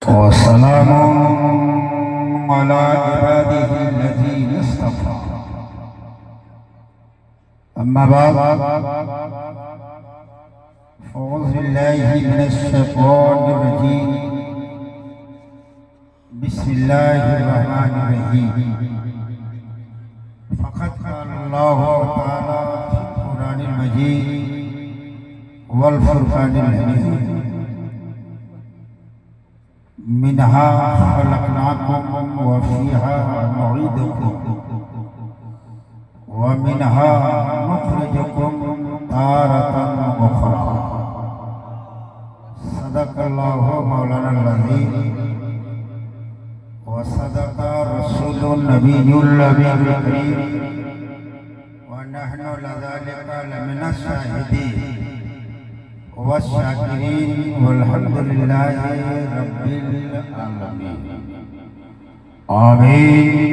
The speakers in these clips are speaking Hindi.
वस्सलाम अला इबादिही लज़ीना इस्तफ़ा। अम्मा बाद अऊज़ु बिल्लाहि मिनश शैतानिर रजीम। बिस्मिल्लाहिर रहमानिर रहीम। फ़क़द क़ालल्लाहु तआला फ़िल क़ुरानिल मजीद वल फ़ुरक़ानिल हमीद। मिनहा खलक़नाकुम व फ़ीहा नुईदुकुम व मिनहा नुख़रिजुकुम तारतन उख़रा। सदक़ल्लाहु मौलाना अज़ीम व सदक़ रसूलुन नबियुल अमीनुल करीम व नहनु लज़ालिका लमिनश शाहिदीन वश्शाकिरीन वल्हम्दुलिल्लाहि रब्बिल आलमीन। आमीन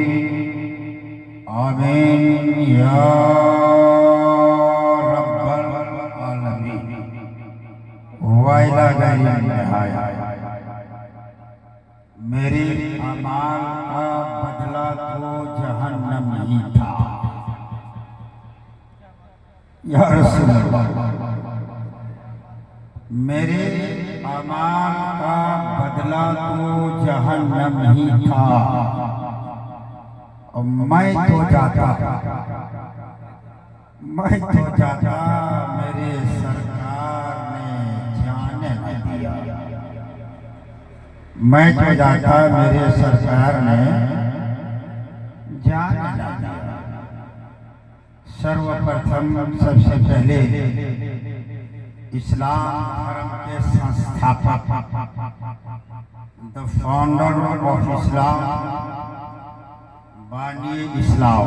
आमीन या रब्बल आलमीन व इला गैरिन निहाया। मेरे अमाल का बदला तो जहन्नम ही था या रसूल अल्लाह। मेरे अमाल का बदला तो जहन्नम ही था और मैं तो जाता मेरे सरकार ने जाने न दिया। मैं तो जाता मेरे सरकार ने जाने न दिया। सर्वप्रथम सबसे पहले इस्लाम धर्म के संस्थापक द फाउंडर ऑफ इस्लाम बानी इस्लाम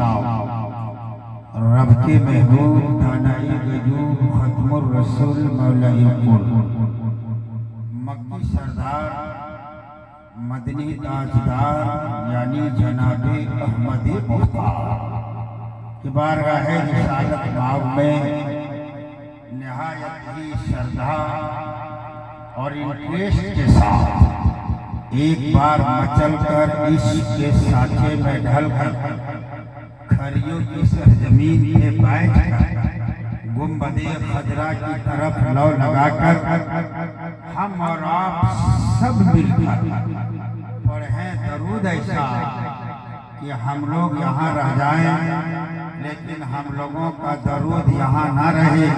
रब के महबूब दानाई गजूब खत्मुर रसूल मौलाई कुल मक्की सरदार मदनी ताजदार यानी जनाबे अहमद मुख्तार की बारगाह रिसालत बाब में निहायत ही श्रद्धा और इंटरेस्ट के साथ एक बार मचल कर इश्क के साँचे में ढलकर खरियों की सरजमीन पे बैठकर गुंबदे खजरा की तरफ लौ लगाकर हम और आप सब मिलकर पढ़ें दरूद ऐसा कि हम लोग यहाँ रह जाएं, लेकिन हम लोगों का दरूद यहाँ ना रहे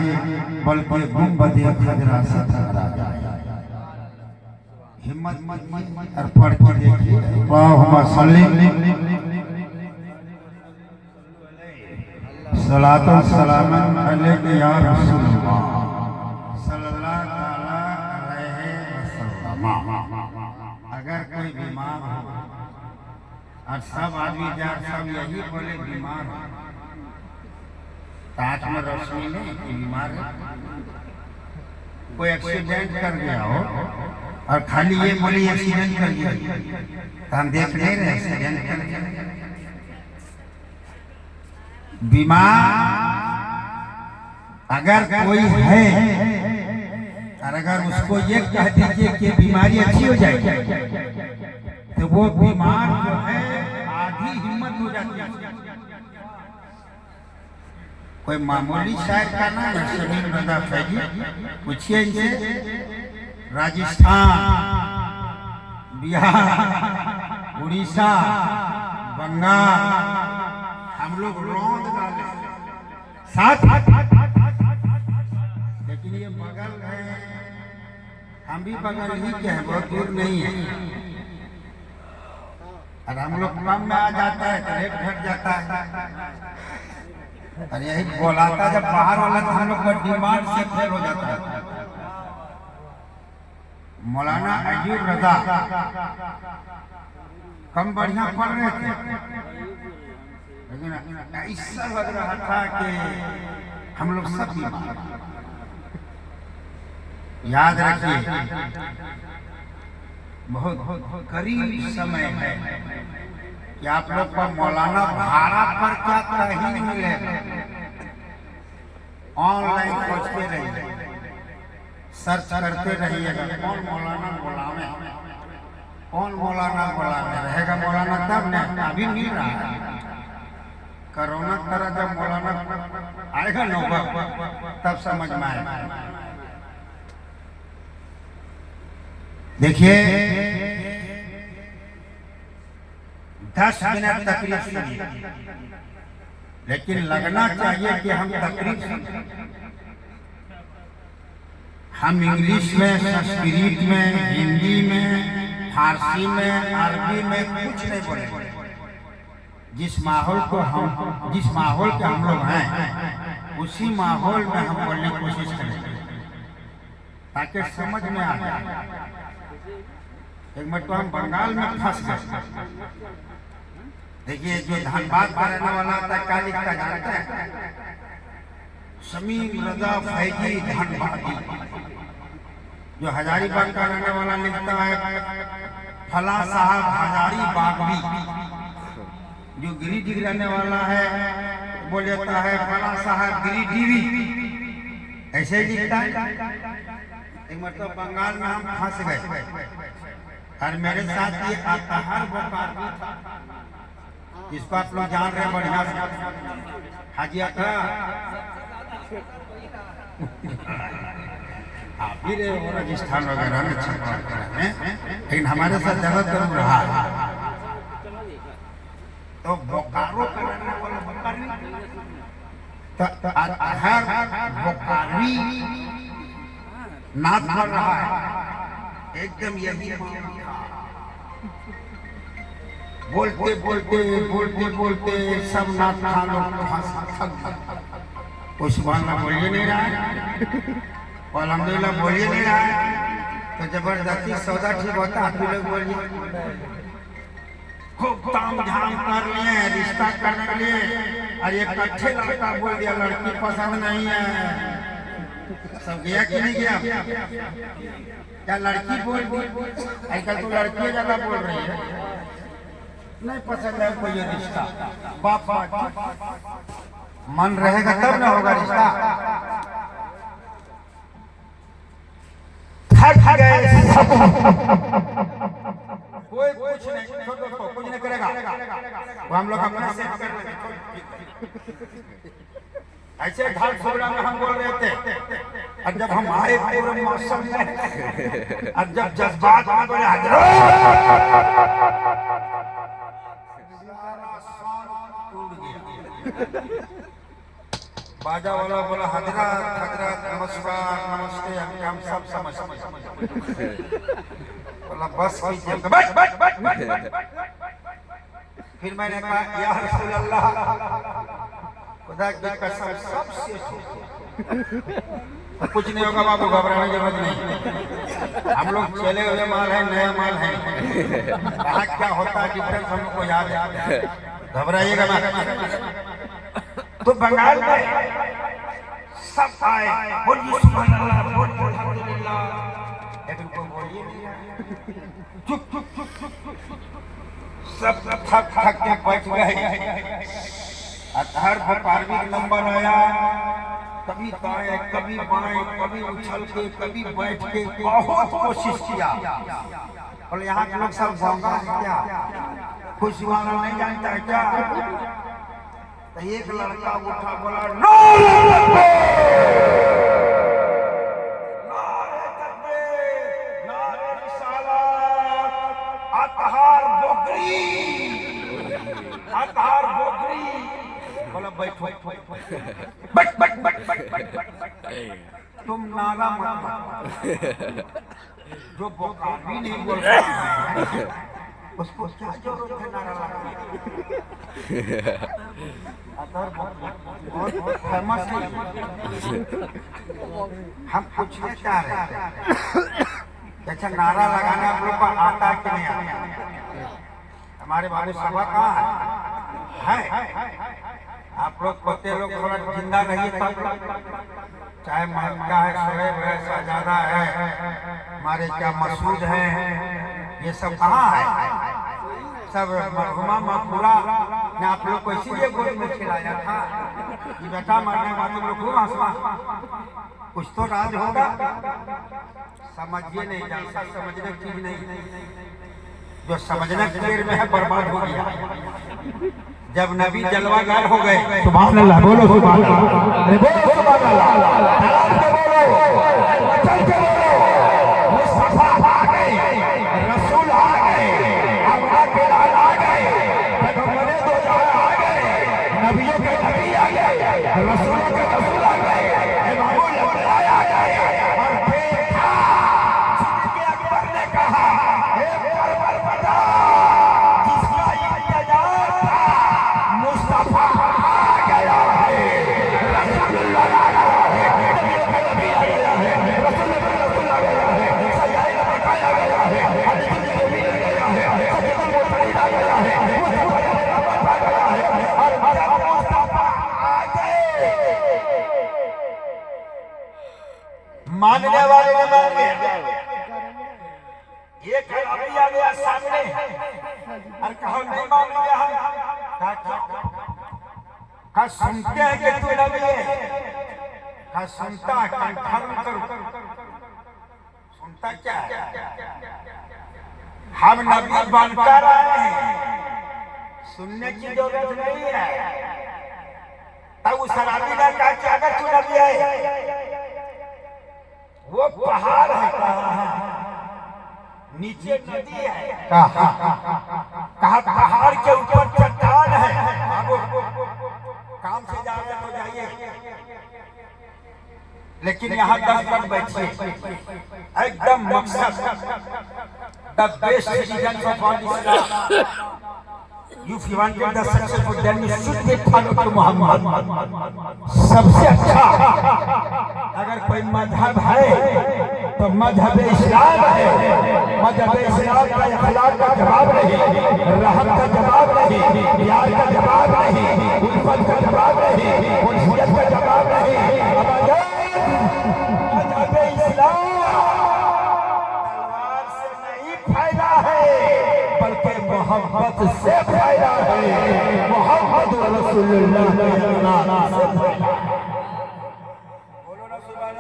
बल्कि गुंबदे खजरा से टकरा जाए। हिम्मत और पढ़ के देखिए। अल्लाहुम्मा सल्ली सलातुन सलामन अलैका या रसूलल्लाह सल्लल्लाहु अलैहि वसल्लम। अगर कोई बीमार हो और सब आदमी जार सब यही बोले बीमार हो, ताज में रोशनी नहीं कि बीमार है। कोई एक्सीडेंट कर गया हो और खाली ये बोले एक्सीडेंट कर गया, तो हम देख नहीं रहे एक्सीडेंट कर गया। बीमार अगर कोई है और अगर उसको ये कह दीजिए कि बीमारी अच्छी हो जाएगी तो वो बीमार जो है आधी हिम्मत हो जाती है। कोई मामूली शायर का नाम है शमीम रजा फैजी, पूछिए इनसे। राजस्थान, बिहार, उड़ीसा, बंगाल हम लोग रौंद डाले साथ, लेकिन ये बगल है, हम भी बगल ही के हैं, बहुत दूर नहीं है। और हम लोग कम में आ जाता है तो रेट घट जाता है। और यही बोलाता जब बाहर वाला तो हम लोग का डिमांड से फेल हो जाता है। मौलाना अयूब रजा कम बढ़िया पढ़ रहे थे, लेकिन ऐसा लग रहा था कि हम लोग सब याद रखिए। बहुत करीब समय है कि आप लोग को मौलाना भाड़ा पर क्या कहीं मिलेगा। ऑनलाइन खोजते रहिए, सर्च करते रहिएगा कौन मौलाना बुलावे। कौन मौलाना मौलाना रहेगा? मौलाना तब न अभी मिल रहा है। कोरोना तरह जब मौलाना आएगा नौबत तब समझ में आएगा। देखिए 10 मिनट तकरीर सुनिए, लेकिन लगना चाहिए कि हम तकरीर हम इंग्लिश में, संस्कृत में, हिंदी में, फारसी में, अरबी में कुछ नहीं बोले। जिस माहौल के हम लोग हैं उसी माहौल में हम बोलने की कोशिश करेंगे ताकि समझ में आ जाए। एक मतलब हम बंगाल में फंस गए। देखिए जो धनबाद का रहने वाला था क्या लिखता जानते हैं? समीम रजा फैजी धनबादी। जो हजारीबाग का रहने वाला लिखता है फला साहब हजारीबागवी। जो गिरिडीह रहने वाला है वो लेता है फला साहब गिरिडीवी। ऐसे ही लिखता है। एक मतलब बंगाल में हम फंस गए और मेरे साथ ये अतहर वकारवी था जिसको आप लोग जान रहे हैं बढ़िया से। हाजिया था आप भी रहे हो राजस्थान वगैरह में, लेकिन हमारे साथ ज्यादातर रहा है। तो बोकारो का रहने वाला बोकारो तो अतहर बोकारवी नाथ कर रहा है एकदम यही बोलते बोलते बोलते बोलते सब नाथ खानों कुछ बोलना बोलिए नहीं रहा है, अल्हम्दुलिल्लाह बोलिए नहीं रहा है। तो जबरदस्ती सौदा ठीक होता आप लोग बोलिए। खूब ताम झाम कर लिए रिश्ता करने के लिए और एक अच्छे लड़का बोल दिया लड़की पसंद नहीं है। सब गया कि नहीं गया? क्या लड़की बोल दी? आजकल तो लड़कियां ज्यादा बोल रही है नहीं पसंद है कोई रिश्ता। बाप मन रहेगा तब ना होगा रिश्ता। थक गए कोई कुछ नहीं, कुछ नहीं करेगा वो हम लोग अपने से ऐसे घर छोड़ा में हम बोल रहे थे। और जब हम आए पूरे मौसम में और जब जज्बात में बोले बाजा वाला बोला हजरत हजरत नमस्कार नमस्ते हम सब समझते बोला बस फिर मैंने कहा या रसूल अल्लाह खुदा की कसम सबसे कुछ नहीं होगा बाबू घबराने की जरूरत नहीं। हम लोग चले हुए माल है नया माल है कहाँ क्या होता है डिफरेंस हमको याद है घबराइएगा ना। तो बंगाल में सब आए बोलिए सुभान अल्लाह बोल अल्हम्दुलिल्लाह लेकिन कोई बोलिए चुप चुप चुप चुप सब थक थक के बैठ गए। हर भोपालवी नंबर आया कभी दाएं कभी बाएं कभी उछल के कभी बैठ के बहुत कोशिश किया और यहाँ के लोग सब गौंगा है क्या खुश वाला नहीं जानता है क्या। तो एक लड़का उठा बोला नो बोला बैठो तुम नारा मत जो बोकावी नहीं बोल रहा उसको क्या जरूरत है नारा लगाने बहुत फेमस है। हम पूछना चाह रहे हैं अच्छा नारा लगाना आप लोग को आता कि नहीं आता? हमारे बाबू सभा कहाँ है? आप लोग पते लोग थोड़ा जिंदा रहिए तब चाहे महंगा है शोएब है शहजादा है हमारे क्या मसूद है ये सब कहाँ है? सब मरहुमा मकबूला ने आप लोग को इसीलिए गोद में खिलाया था कि बेटा मरने में तुम लोग खूब हंसना कुछ तो राज होगा। समझिए नहीं जानता समझने की चीज नहीं जो समझना देर में है बर्बाद हो गया। जब नबी जलवागर हो गए, सुभान अल्लाह बोलो, सुभान अल्लाह, अरे बोलो सुभान अल्लाह, चल के बोलो, मुस्तफा आ गए, रसूल आ गए, अल्लाह के लाल आ गए, पैगंबरे दो जहां आ गए, नबियों के नबी आ गए, रसूलों के रसूल आ गए, इमामुल अंबिया आ गए। और देखा सिद्दीक़ अकबर ने कहा, हे परवर बता, जिसका इंतजार था मुस्तफा आ गया है, रसूलुल्लाह आ गया है, नबियों के नबी आ गया है, रसूल आ गया है, सयाए नबी आ गया है, हदीस नबी आ गया है, सजदे मुर्तज़ा आ गया है, मुस्तफा आ गया है। और जब मुस्तफा आ गए, मानने वाले ने मान लिया, एक अभी आ गया सामने और कहो नहीं मान लिया हम, का सुनते हैं कि तू नबी है, का सुनता है, कंफर्म करो, सुनता क्या है? हम नबी बनकर आए हैं, सुनने की जरूरत नहीं है। तब उस शराबी ने कहा कि अगर तू नबी है, वो पहाड़ है, नीचे नदी है, कहा पहाड़ के ऊपर चट्टान है, काम से जा रहे तो जाइए, लेकिन यहाँ 10 मिनट बैठिए, एकदम मकसद the best religion of Islam. If you want the successful, then you should be follow to Muhammad. सबसे अच्छा अगर कोई मजहब है तो मजहब इस्लाम है। मजहब इस्लाम का अखलाक का जवाब नहीं, रहमत का जवाब नहीं, प्यार का जवाब नहीं, उल्फत का जवाब नहीं, उल्फियत का जवाब नहीं। मजहब इस्लाम तलवार से नहीं फैला है, बल्कि मोहब्बत से फैला है। मोहम्मद रसूलुल्लाह से फैला है। बोलो ना सुभान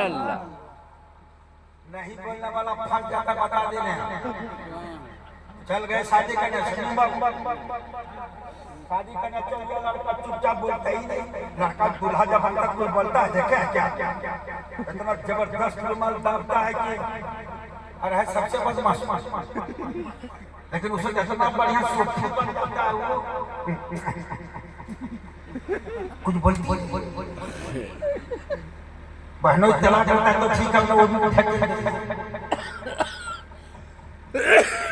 अल्लाह। नहीं बोलने वाला फंस जाता, बता दे रहे। चल गए शादी करने, शादी करने चल गया, लड़का चुपचाप बोलता ही नहीं। लड़का दूल्हा जब हम तक कोई बोलता है, देखे क्या इतना जबरदस्त रुमाल दाबता है कि अरे है सबसे बदमाश, लेकिन उसे इतना बढ़िया सोफे बन जाता है वो। कुछ बोल बहनों चला करता है तो ठीक है, वो भी उठा के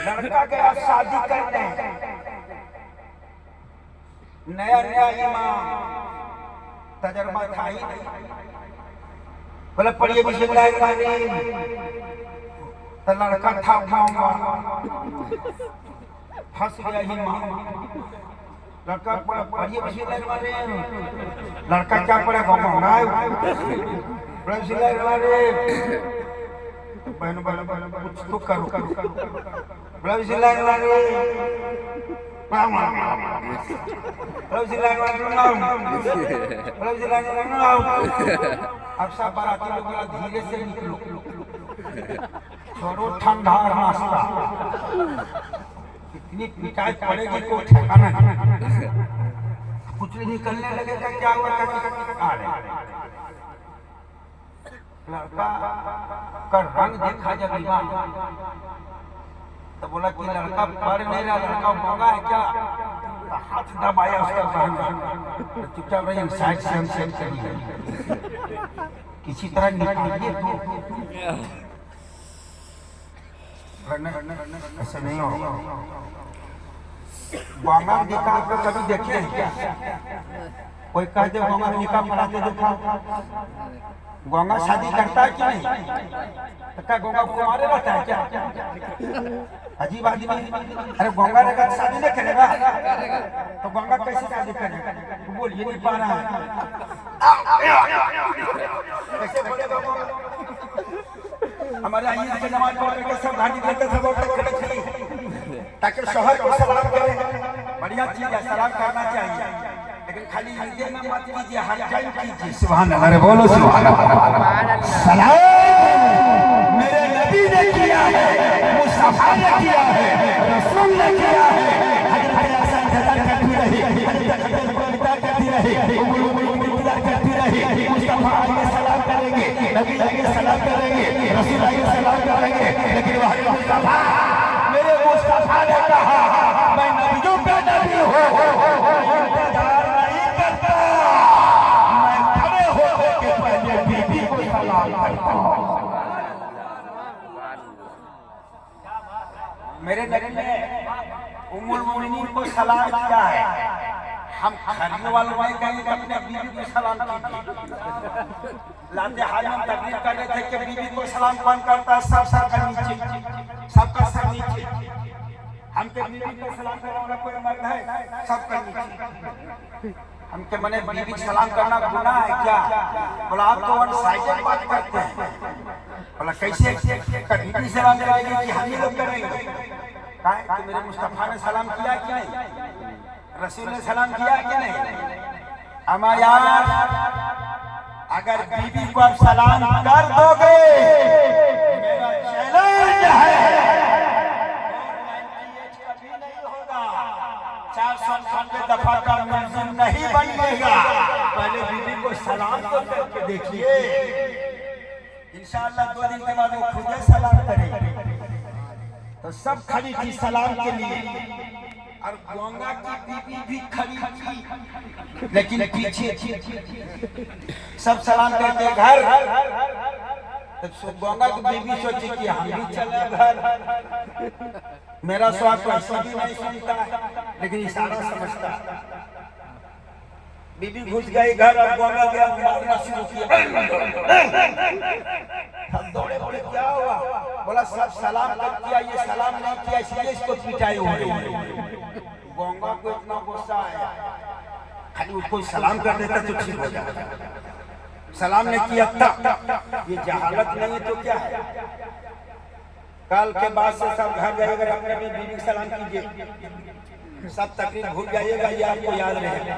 लड़का गया शादी करने, नया नया इमाम, तजर्बा था ही नहीं। बोले पढ़िए बिस्मिल्लाहिर्रहमानिर्रहीम, तो लड़का था फंस गया ही माँ। लड़का पढ़िए बिस्मिल्लाहिर्रहमानिर्रहीम, लड़का क्या पढ़ेगा बहन कुछ तो करो, अब सब बाराती लोग धीरे से निकलो, छोड़ो ठंडा नाश्ता, इतनी पिटाई पड़ेगी को ठिकाना नहीं। कुछ निकलने लगेगा, क्या हुआ? लड़का का रंग देखा जब इमाम, तो बोला कि लड़का पढ़ नहीं रहा, लड़का मंगा है क्या? तो हाथ दबाया उसका बहन, चुपचाप रही, साइड से हम सेम करिए, किसी तरह निकालिए तो ऐसा नहीं होगा। गंगा निकाह को कभी देखे क्या? कोई कहते गंगा निकाह पढ़ाते देखा? गंगा शादी करता है कि नहीं? तो क्या गंगा कुमारे रहता है क्या? अजीब आदमी। अरे गंगा रहेगा तो शादी नहीं करेगा, तो गंगा कैसे शादी करेगा? तो बोलिए नहीं पा रहा है, कैसे बोलेगा? हमारे ईद की नमाज पढ़ के सब घाटी देते सब औरतें खड़ी थी ताकि शोहर को सलाम करें। बढ़िया चीज है, सलाम करना चाहिए, लेकिन खाली ईद में मत कीजिए, हर जगह कीजिए। सुभान अल्लाह, बोलो सुभान अल्लाह। सलाम मेरे नबी ने किया किया है, मुस्तफा ने किया है, रसूल ने किया है। हजरत हसन इंतजार करती रही, हजरत इंतजार करती रही, इंतजार करती रही। मुस्तफा आगे सलाम करेंगे, नबी आगे सलाम करेंगे, रसूल आगे सलाम करेंगे, लेकिन वह मुस्तफा, मेरे मुस्तफा ने कहा मैं नबियों का नबी हूँ, इंतजार नहीं करता, मैं खड़े होने के पहले बीबी को सलाम करता हूँ। मेरे नबी ने उम्मुल मोमिनीन को सलाम किया है। हम खरीदने वालों में कहेंगे कि अपने बीवी को सलाम कीजिए। लाते हाल में तकलीफ कर रहे थे कि बीवी को सलाम कौन करता है? सब सर का नीचे, सबका सर नीचे। हम के बीवी को सलाम करने वाला कोई मर्द है? सबका नीचे। हम के मने बीवी को सलाम करना गुनाह है क्या? बोला आप तो वन साइडेड बात करते हैं। बोला कैसे? बीवी सलाम करेंगे कि हम ही लोग करेंगे? तो मेरे मुस्तफा ने सलाम किया कि नहीं? रसूल ने सलाम किया कि नहीं? अमा यार, अगर बीवी को आप सलाम कर दोगे, मेरा चैलेंज है, कभी नहीं होगा, 498 दफा का मुलजिम नहीं बनिएगा। पहले बीवी को सलाम तो करके देखिए, इंशाअल्लाह 2 दिन के बाद वो खुद सलाम करेगी। तो सब खड़ी थी सलाम के लिए, और गंगा की बीबी भी खड़ी थी, लेकिन पीछे सब सलाम करके घर। तो गंगा की बीबी सोची कि हम भी चले घर, मेरा स्वाद तो ऐसा भी नहीं सुनता है, लेकिन इशारा समझता। बीबी घुस गई घर, और गंगा गया मारना शुरू किया। दौड़े दौड़े क्या हुआ? बोला सब सलाम कर किया, ये सलाम नहीं किया, इसलिए इसको पिटाई हो रही है। गंगा को इतना गुस्सा आया, खाली उसको सलाम कर देता तो ठीक हो जाता। सलाम नहीं किया तब, ये जहालत नहीं है तो क्या है? कल के बाद से सब घर जाइएगा, अपने अपनी बीवी को सलाम कीजिए, सब तकलीफ भूल जाइएगा। ये आपको याद रहेगा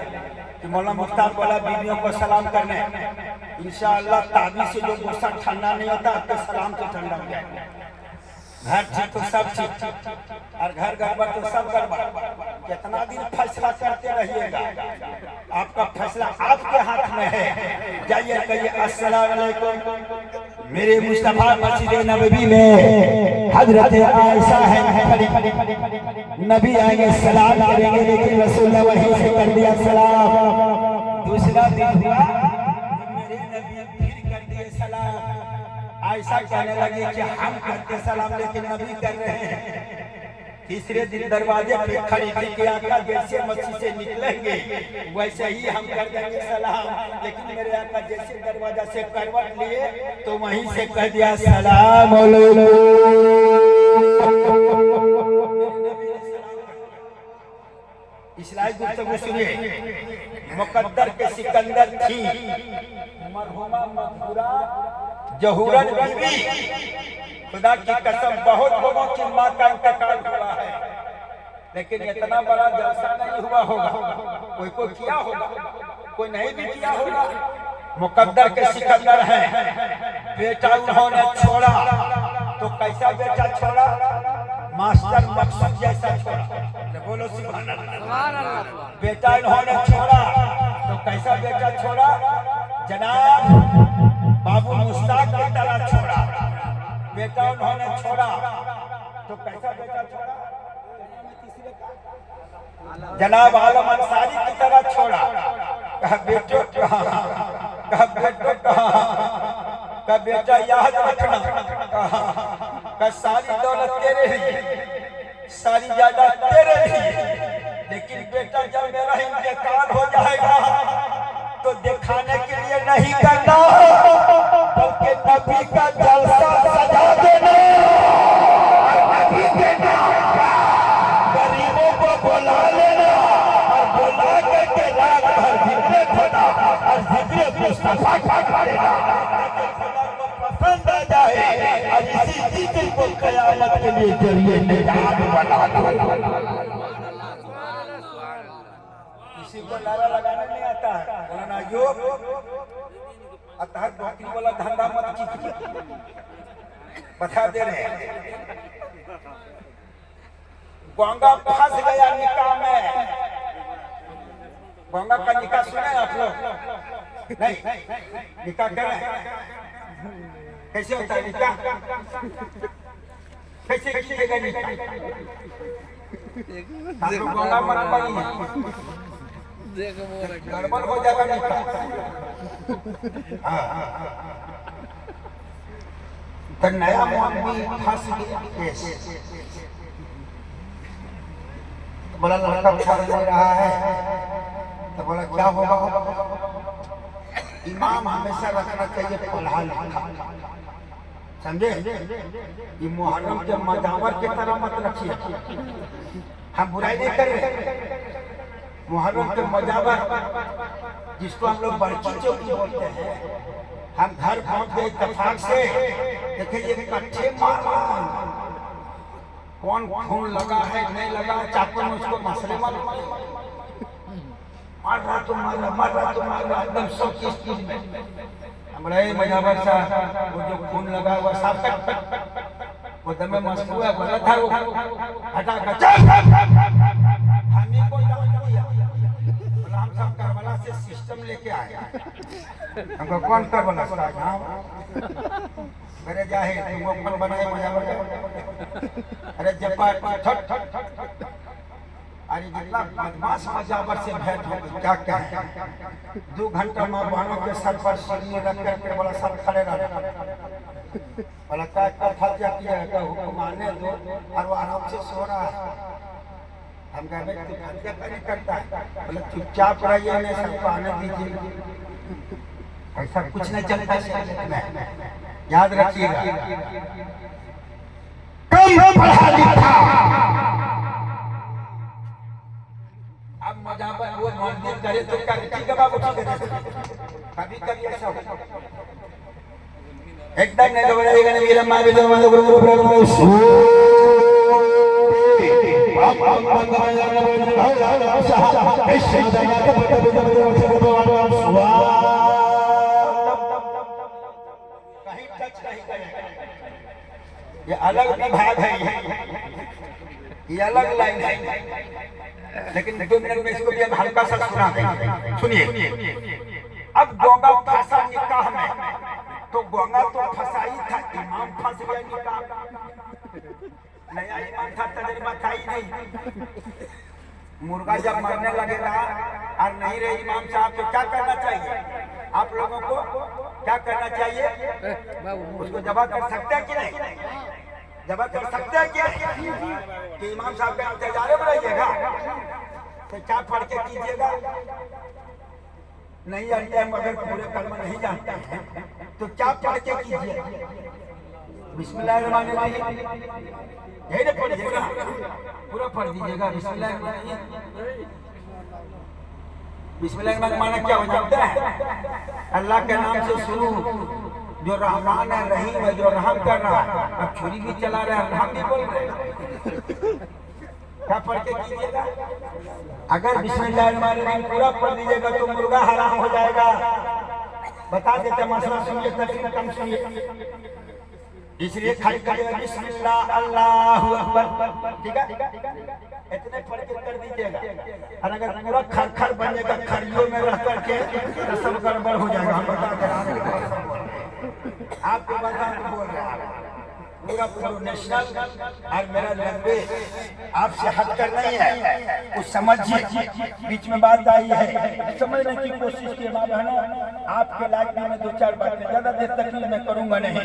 कि मौलाना मुख्तार बोला बीवियों को सलाम करने। इंशाअल्लाह ताबीज़ से जो गुस्सा ठंडा नहीं होता, आपके सलाम से ठंडा हो जाएगा। घर ठीक तो सब ठीक, और घर गड़बड़ तो सब गड़बड़। कितना दिन फैसला करते रहिएगा? आपका फैसला आपके हाथ में है। जाइए कहिए अस्सलाम वालेकुम। मेरे मुस्तफा मस्जिद नबवी में हजरत आयशा है, नबी आएंगे सलाम करेंगे, लेकिन रसूल ने वहीं से कर दिया सलाम। दूसरा दिन हुआ, मेरे नबी फिर कर दिए सलाम। आयशा कहने लगी कि हम करते सलाम, लेकिन नबी कर रहे हैं। तीसरे दिन दरवाजे पे खड़ी थी कि आका जैसे मस्जिद से निकलेंगे वैसे ही हम कर देंगे सलाम, लेकिन मेरे आका जैसे दरवाजा से करवट लिए तो वहीं से कह दिया सलाम इस्लाही गुफ्तगू सुनिए। मुकद्दर के सिकंदर थी मरहुमा मकबूरा जहूरन बीवी। खुदा की कसम बहुत लोगों की माँ का इंतकाल हुआ है, लेकिन इतना बड़ा जलसा नहीं हुआ होगा। कोई को किया होगा, कोई नहीं भी किया होगा। मुकद्दर के सिकंदर हैं, बेटा उन्होंने छोड़ा तो कैसा बेटा छोड़ा? मास्टर मकसूद जैसा छोड़ा। बोलो सुभान अल्लाह। बेटा इन्होंने छोड़ा तो कैसा बेटा छोड़ा? जनाब बाबू मुश्ताक की तरह छोड़ा। बेटा उन्होंने छोड़ा तो कैसा बेटा छोड़ा? जनाब आलम अंसारी की तरह छोड़ा। कहा बेटो कहाँ, कहा बेटो कहाँ, कहा बेटा याद रखना, कहा सारी दौलत तेरे लिए, सारी जायदाद तेरे लिए, लेकिन बेटा जब मेरा इंतकाल हो जाएगा तो दिखाने के लिए नहीं करना, बल्कि नबी का जलसा सजा देना। नबी के नाम पर गरीबों को बुला लेना और बुला करके रात भर जिक्र खुदा और जिक्र मुस्तफा का करेगा, पसंद आ जाए और इसी जिक्र को क़यामत के लिए जरिए निजात बना दो। किसी को नारा लगाने नहीं आता है, बोलना जो अतहर बकरी वाला धंधा मत कीजिए। बता दे रहे हैं। गंगा फंस गया निकाह में। गंगा का निकाह सुने आप लोग? नहीं, निकाह करें? कैसे होता है निकाह? कैसे कीजिएगा निकाह? आप लोग गंगा मत पढ़िए, गड़बड़ हो जाएगा निकाह। तो नया मुआवनी फंस गया केस, बोला लड़का पढ़ नहीं रहा है, तो बोला क्या होगा? इमाम हमेशा रखना चाहिए पढ़ा लिखा, समझे? ये मुहर्रम के मजावर के तरह मत रखिए। हम बुराई नहीं कर रहे, मुहर्रम के मजावर जिसको हम लोग बड़की चौकी बोलते हैं, हम घर पहुंच गए इत्तेफाक से, देखिए ये कट्ठे मार कौन खून लगा है नहीं लगा, चाकू में उसको मसले मार रहा तो मार रहा एकदम सब चीज में। हमारे मजावर साहब वो जो खून लगा हुआ साफ कर, वो दमे मसलू है, गलत है, वो हटा कर हमी को डाल दिया। बोला हम सब करबला से सिस्टम लेके आए। हमको कौन करबला से? अरे जाहे तुम अपन बनाए मजावर। अरे जब्बार अरे जितना बदमाश मजावर से भेंट हो गई, क्या क्या 2 घंटा माँ बहनों के सर पर सीढ़ी रख करके बोला सब खड़े रह। बोला क्या फर्जा किया है, हुक्म आने दो, और वो आराम से सो रहा है। हम कह रहे तू फर्जा नहीं करता है? बोले चुपचाप रहिए, नहीं सबको आने दीजिए। ऐसा कुछ नहीं चलता है, याद रखिएगा। कम पढ़ा लिखा अब मजावर वो मस्जिद करे तो क्या ठीक है बाबू, ठीक है। कभी कभी ऐसा होता एकदम नहीं दोबारा नहीं मेरा मां भी तो मतलब गुरु ये अलग विभाग है, ये अलग लाइन है, लेकिन 2 मिनट में इसको भी हम हल्का सा सुना देंगे। सुनिए, अब गोंगा फंसा निकाह में, तो गोंगा तो फंसा ही था, इमाम फंस गया निकाह। नया इमाम था, तजर्बा था ही नहीं। मुर्गा जब मरने लगेगा और नहीं रहे इमाम साहब, तो क्या करना चाहिए? आप लोगों को क्या करना चाहिए? उसको जबा कर सकते हैं कि नहीं? जबा कर सकते हैं कि नहीं? कि इमाम साहब के इंतजार में रहिएगा, तो क्या पढ़ के कीजिएगा? नहीं जानते हम, अगर पूरे कलमा नहीं जानते हैं तो क्या पढ़ के कीजिए? बिस्मिल्लाहिर्रहमानिर्रहीम, यही ना पढ़िएगा, पूरा पढ़ दीजिएगा। बिस्मिल्लाहिर्रहमानिर्रहीम, बिस्मिल्लाहिर्रहमानिर्रहीम माना क्या हो जाता है? अल्लाह के नाम से शुरू, जो रहमान है, रहीम है, जो रहम कर रहा है। अब छुरी भी चला रहे हैं, हम भी बोल रहे हैं, क्या पढ़ के कीजिएगा? अगर बिस्मिल्लाहिर्रहमानिर्रहीम पूरा पढ़ लीजिएगा तो मुर्गा हराम हो जाएगा। बता देते मसला, सुनिए, तफसील कम सुनिए, इसलिए खाली करिएगा बिस्मिल्लाह अल्लाहु अकबर, ठीक है? इतने पढ़ के कर दीजिएगा। और अगर पूरा खरखर बनेगा खरियों में रह करके तो सब गड़बड़ हो जाएगा। हम बता कर आपको बता बोल रहे हैं, पूरा प्रोफेशनल और मेरा लैंग्वेज आपसे हटकर नहीं है, कुछ समझिए। बीच में बात आई है, समझने की कोशिश की माँ बहनों, आपके लाइफ में 2-4 बातें, ज्यादा देर तक मैं करूंगा नहीं।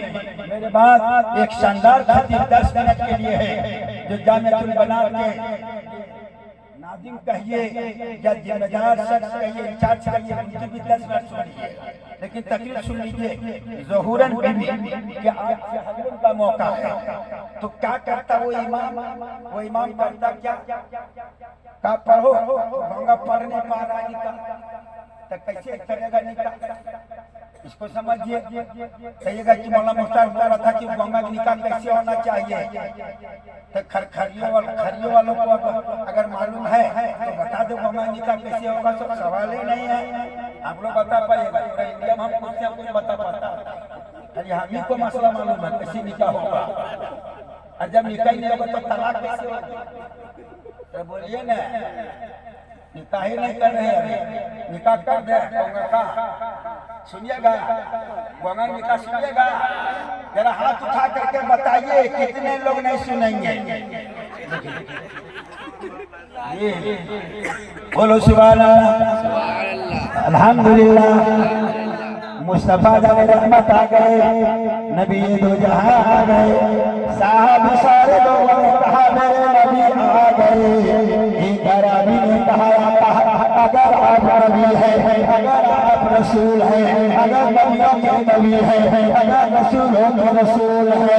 मेरे बात एक शानदार खातिर 10 मिनट के लिए है, जो जामिअतुल बनार के नाज़िम कहिए या जिम्मेदार शख्स कहिए, इंचार्ज कहिए, उनकी भी 10 मिनट सुनिए। लेकिन तकरीर सुन लीजिए ज़हूरन बीवी कि आज हजरत का मौका है, तो क्या करता वो इमाम करता क्या? का पढ़ो, गंगा पढ़ नहीं पा रहा निकाह, तो कैसे करेगा निकाह? इसको समझिए। कहिएगा कि मौलाना मुख्तार बोल रहा था कि गंगा का निकाह कैसे होना चाहिए, तो खरियों वालों को अगर मालूम है तो बता दो गंगा निकाह कैसे होगा। तो सवाल ही नहीं है, आप लोग बता पाइएगा। इंडिया में हम आपको बता पाता अरे हम ही को मसला मालूम है कैसे निकाह होगा, और जब निकाह नहीं होगा तो तलाक कैसे होगा? तो बोलिए ना, निकाह ही नहीं कर रहे हैं, निकाह कर दे गंगा का, सुनिएगा गंगा निकाह सुनिएगा, जरा हाथ उठा करके बताइए कितने लोग नहीं सुनेंगे। बोलो सुभान अल्लाह, अल्हम्दुलिल्लाह। मुस्तफा जाने रहमत आ गए, नबी दो जहां आ गए, साहब सारे लोगों ने कहा मेरे नबी आ गए। एक अरबी ने कहा अगर आप नबी है, अगर आप रसूल है, अगर नबियों के नबी है, अगर रसूलों के रसूल है,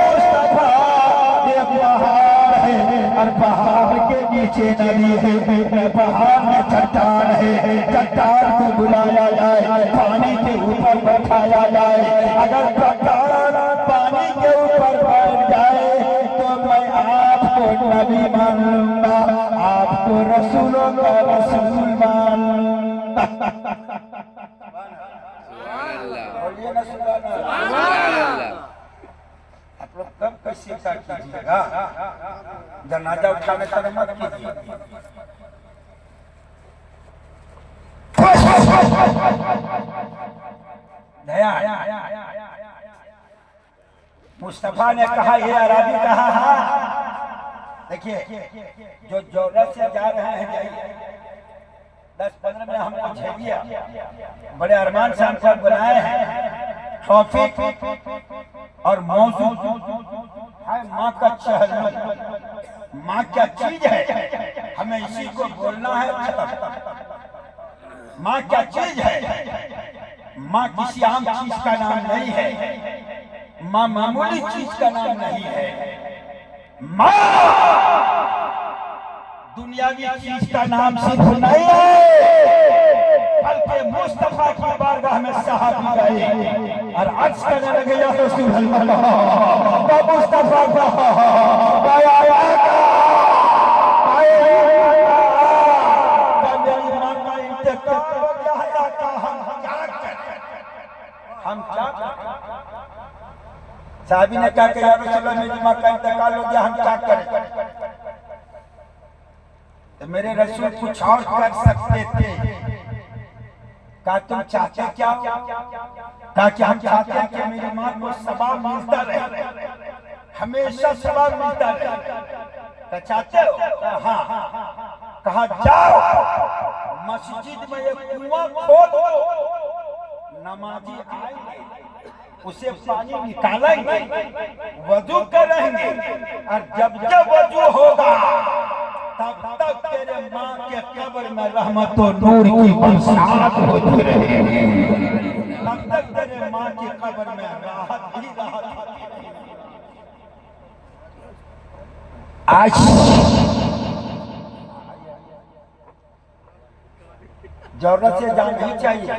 मुस्तफा ये पहाड़ है और पहाड़ के नीचे नदी है, पहाड़ में चट्टान है, चट्टान को बुलाया जाए, पानी के ऊपर बैठाया जाए, अगर चट्टान पानी के ऊपर बैठ जाए तो मैं आपको नबी मान लूंगा, आपको रसूलों का रसूल मान लूंगा। बोलिए ना सुभान अल्लाह। आप लोग कब कैसे का कीजिएगा, जनाजा उठाने का मत कीजिए। मुस्तफा ने कहा ये अरबी कहा है, देखिए जो जौलत से जा रहे हैं जाइए, 10-15 में हमको झेलिए, बड़े अरमान से हमको बुलाए हैं, टॉपिक और मौजू है माँ का चहल, माँ क्या चीज है हमें इसी को बोलना है। माँ क्या चीज है, माँ किसी आम चीज का नाम नहीं है, माँ मामूली चीज का नाम नहीं है, माँ दुनियावी चीज का नाम सिर्फ नहीं है, बल्कि मुस्तफा की बारगाह में सहाबी गए और अर्ज करने लगे या रसूल अल्लाह, तो मुस्तफा हम क्या साहबी ने कहा कि या रसूल अल्लाह मेरी माँ का इंतकाल हो गया, हम क्या करें? तो मेरे रसूल कुछ और कर सकते थे, कहा तुम चाहते क्या? कहा कि हम चाहते हैं कि मेरी माँ को सवाब मिलता रहे, हमेशा सवाब मिलता रहे। चाहते हो? हाँ। कहा जाओ मस्जिद में एक कुआं खोद दो, नमाजी आएंगे उसे पानी निकालेंगे, वजू करेंगे, और जब जब वजू होगा तब तक तेरे माँ के कब्र में रहमत और नूर की बरसात होती रहेगी, तब तक तेरे माँ की कब्र में राहत ही राहत होती रहेगी। आज जरूरत से जान ही चाहिए।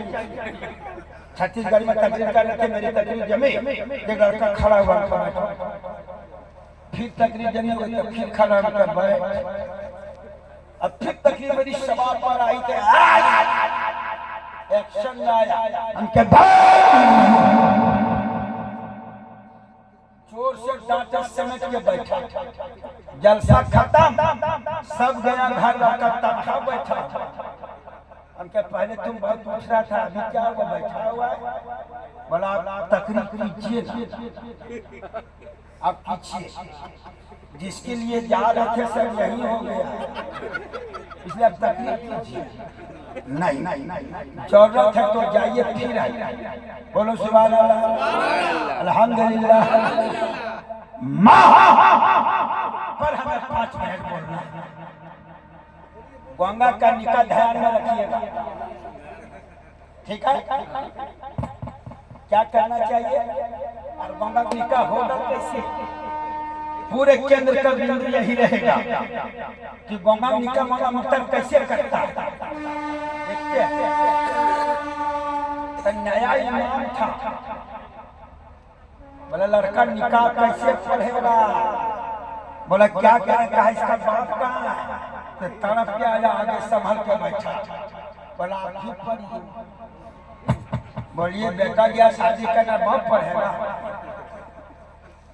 छत्तीसगढ़ में तकरीर कर रहे थे, मेरी तकरीर जमी, एक लड़का खड़ा हुआ, फिर तकरीर जमी हुई तो फिर खड़ा होकर बैठ, अब फिर तकरीर मेरी सवाल पर आई थे, एक्शन आया, उनके जोर से डांटे समेट के बैठा, जलसा खत्म, सब गया घर, लड़का तनहा बैठा। उनके पहले तुम बहुत पूछ रहा था, अभी क्या हुआ बैठा हुआ है? बोला आप तकरीर कीजिए ना, आप कीजिए, जिसके लिए जा रहे थे सब यही हो गया, इसलिए आप तकरीर कीजिए। नहीं जरूरत है तो जाइए फिर आइए। बोलो सुभान अल्लाह, अल्हम्दुलिल्लाह। पर हमें 5 मिनट बोलना है। गंगा का निकाह ध्यान में रखिएगा, ठीक है? क्या करना चाहिए और गंगा का निकाह होगा कैसे? पूरे केंद्र का बिंदु यही रहेगा कि गंगा निकाह मांगा मुख्तार कैसे करता है। देखते हैं नया इमाम था, बोला लड़का निकाह कैसे पढ़ेगा? बोला क्या करें? कहा इसका बाप कहाँ है? तो तरफ के आया, आगे संभल के बैठा, बोला आप ही पढ़िए। बोलिए बेटा गया शादी करना बहुत पड़ेगा।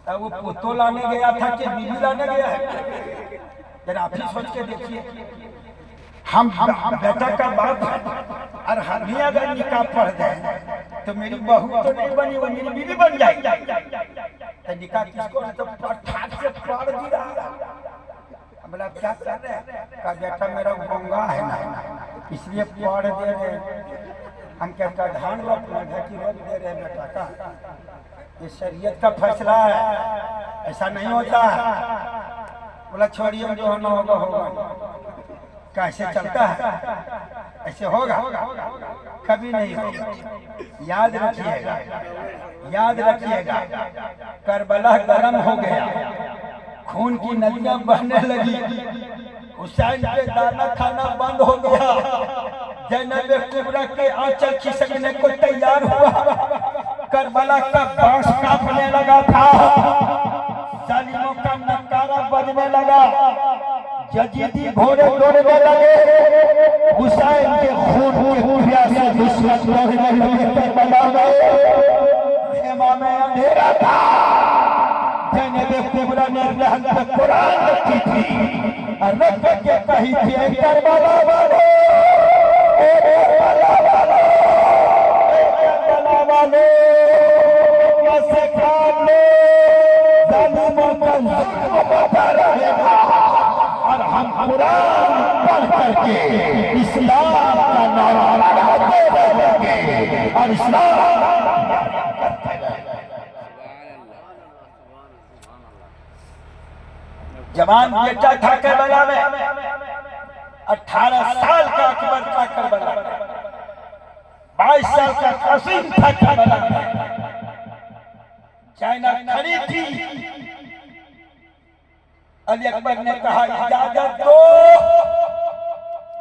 तब वो पुतो लाने गया था कि बीवी लाने गया है? जरा आप ही सोच के देखिए। हम बेटा का बाप और हम ही अगर निकाह पढ़ जाए तो मेरी बहू तो नहीं बनी, वो मेरी बीवी बन जाएगी। तो निकाह किसको तो ठाट से पढ़ दिया। बोला क्या कर रहे हैं? का बेटा मेरा गंगा है ना, इसलिए पढ़ दे रहे। हम कहता धान रोपना है कि रोप दे रहे बेटा का? ये शरीयत का फैसला है, ऐसा नहीं होता है। बोला छोड़िए, जो होना होगा होगा। कैसे चलता है ऐसे होगा? कभी नहीं होगा। याद रखिएगा, याद रखिएगा। करबला गरम हो गया, खून की नदियां बहने लगी, हुसैन के दाना खाना बंद हो गया, ज़ैनब कुबरा के आंचल खिसकने को तैयार हुआ, करबला का बांस कांपने लगा था, जालिमों का नकारा बजने लगा, यजीदी घोड़े दौड़ने लगे, हुसैन के खून की प्यासे दुश्मन दौड़ने लगे करबला में। खेमा में अंधेरा था, ज़ैनब कुबरा ने रहन पे कुरान रखी थी और रख के कही थी, करबला वालों, करबला वालों, करबला वालों, कैसे खान लो, जालिमों का जुल्म बता रहेगा और हम कुरान पढ़ करके इस्लाम का नारा लगाते रहेंगे और इस्लाम करते रहेंगे। जवान बेटा था करबला में, 18 साल का अकबर था करबला में, 22 साल का कासिम था करबला में। चाइना खड़ी थी, अली अकबर ने कहा इजाजत दो।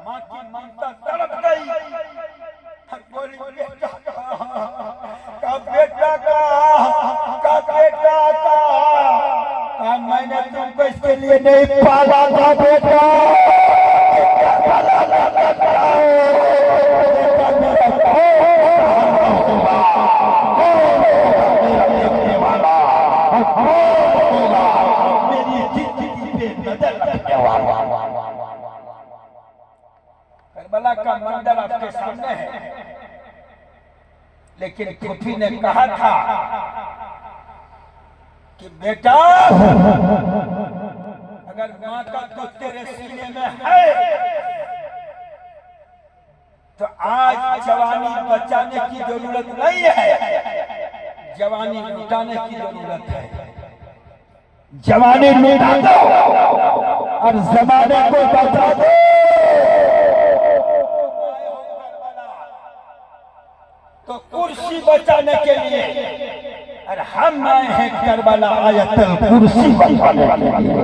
माँ की ममता तड़प गई, बोली बेटा का बेटा का बेटा का मैंने तुमको इसके लिए नहीं पाला था बेटा, करबला का मंजर आपके सामने है। लेकिन फूफी ने कहा था कि बेटा अगर माँ का दूध तेरे सीने में है तो आज जवानी बचाने की जरूरत नहीं है, जवानी लुटाने की जरूरत है। जवानी लुटा दो और जमाने को बचा दो। तो कुर्सी बचाने के लिए और हम आए हैं करबला आयतल कुर्सी बचाने के लिए।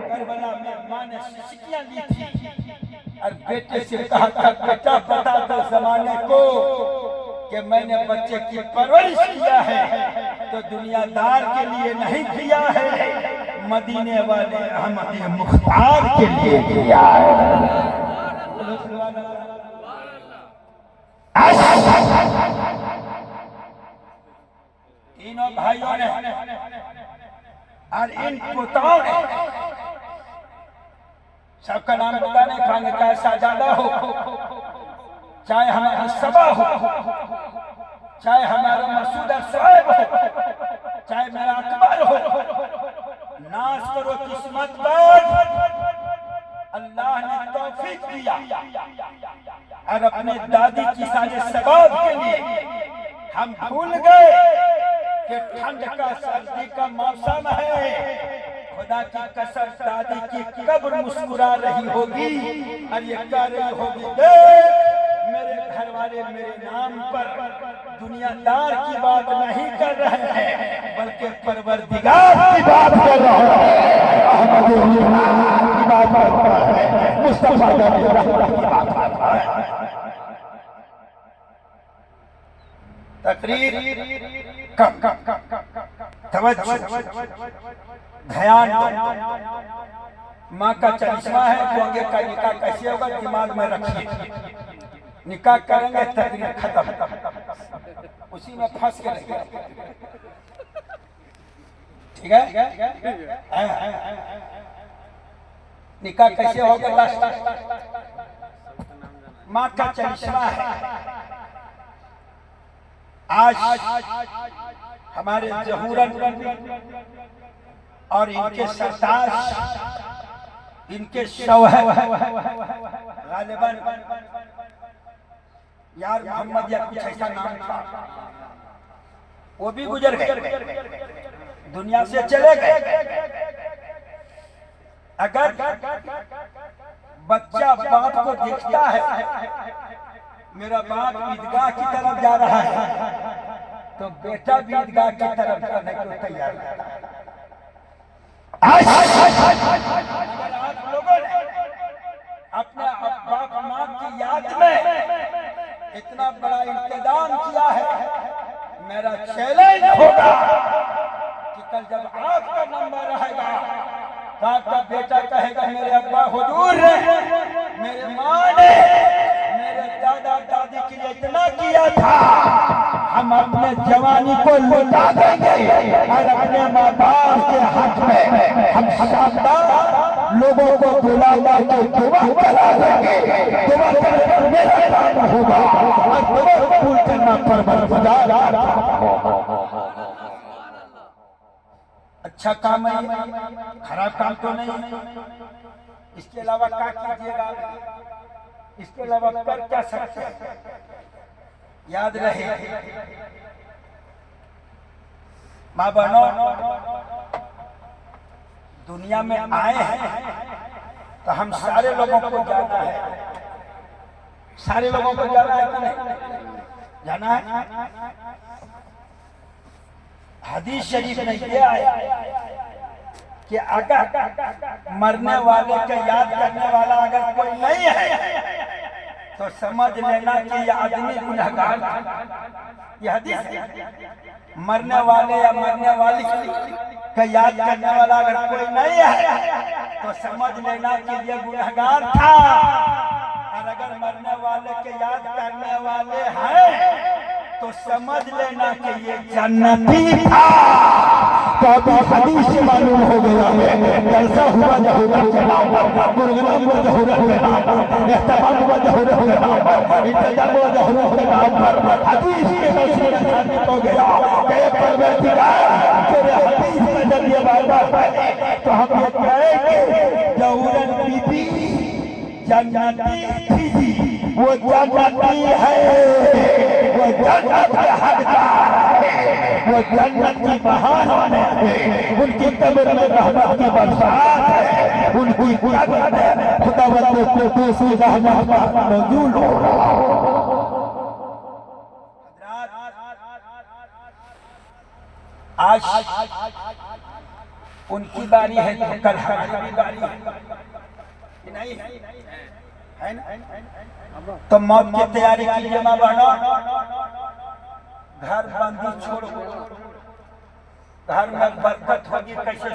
करबला में माँ ने सिक्कियां ली थी और बेटे से कहा था बेटा बता दो जमाने को कि मैंने बच्चे की परवरिश किया है तो दुनियादार के लिए नहीं किया है, मदीने वाले अहमद मुख्तार के लिए किया है। तीनों भाइयों ने और इन पुताओं ने, सबका नाम बताने खाने का शाहजादा हो, चाहे हमारा सबा हो, चाहे हमारा मसूद साहब हो, चाहे मेरा अकबर हो, नाश करो किस्मत पर। अल्लाह ने तौफीक दिया और अपने दादी की सारे सबाब के लिए हम भूल गए कि ठंड का सर्दी का मौसम है। खुदा की कसम दादी की कब्र मुस्कुरा रही होगी और ये कह रही होगी मेरे घर वाले मेरे नाम पर दुनियादार की बात नहीं कर रहे हैं बल्कि परवरदिगार की बात कर रहे हैं, की बात कर रहे हैं, मुस्तफा की बात कर रहे हैं। तकरीर ध्यान, माँ का चरिश्मा है, गोंगे का निकाह कैसे होगा दिमाग में रखिए। निकाह करेंगे तकरीर खत्म, उसी में फंस के रहेंगे। ठीक है? निकाह कैसे होगा? लास्ट माँ का चरिश्मा है। आज हमारे जहूरन और इनके सरताज, इनके शौहर गालिबन यार मोहम्मद या कुछ ऐसा नाम था, वो भी गुजर गए, दुनिया से चले गए। अगर बच्चा बाप को देखता है, मेरा बाप ईदगाह की तरफ जा रहा है, तो बेटा भी ईदगाह की तरफ जाने को तैयार रहता है। अगर आप लोगों ने अपने बाप माँ की याद में इतना बड़ा इंतजाम किया है, मेरा चैलेंज होगा कि कल जब आपका नंबर रहेगा तो आपका बेटा कहेगा मेरे अब्बा हुजूर ने, मेरे माँ ने मेरे दादा दादी के लिए इतना किया था, हम अपने जवानी को लौटा देंगे और अपने माँ बाप के हक में हम शानदार लोगों को बुला के दुआ करा देंगे। दुआ करना मेरा काम होगा और दुआ कबूल करना परवरदिगार। अच्छा काम है, खराब काम तो नहीं। इसके अलावा क्या कीजिएगा? इसके अलावा कर क्या सकते हैं? याद रहे माँ बहनों, दुनिया में आए हैं तो हम सारे लोगों को जाना है। सारे लोगों को जाना है कि नहीं? जाना है। हदीस शरीफ में यह आया कि अगर मरने वाले के याद करने वाला अगर कोई नहीं है तो समझ लेना कि यह आदमी गुनहगार था। यह हदीस है। मरने वाले या मरने वाली का याद करने वाला अगर कोई नहीं है तो समझ लेना कि यह गुनहगार था, और अगर मरने वाले के याद करने वाले हैं तो समझ लेना कि ये जन्नती था। तो अभी हदीस से मालूम हो गया है, जलसा हुआ जहूरत के नाम पर, प्रोग्राम हुआ जहूरत के नाम पर, इख्तिताम हुआ जहूरत के नाम पर, इंतजाम हुआ जहूरत के नाम पर। हदीस के मसले में साबित हो गया कि परवरदिगार तेरे हदीस में जब ये वादा है तो हम ये कहेंगे जहूरत बीबी जन्नती थी, वो जन्नती है, वो जन्नत का हकदार है, वो जन्नत की बहार होने है, उनकी कब्र में रहमत की बरसात है, उनकी कब्र में खुदावंद को दूसरी रहमत मौजूद हो। आज उनकी बारी है तो कल हमारी बारी है, नहीं है ना? तो मौत की तैयारी कीजिए माँ बहनों। घर बंदी छोड़ो, घर में बरकत होगी। कैसे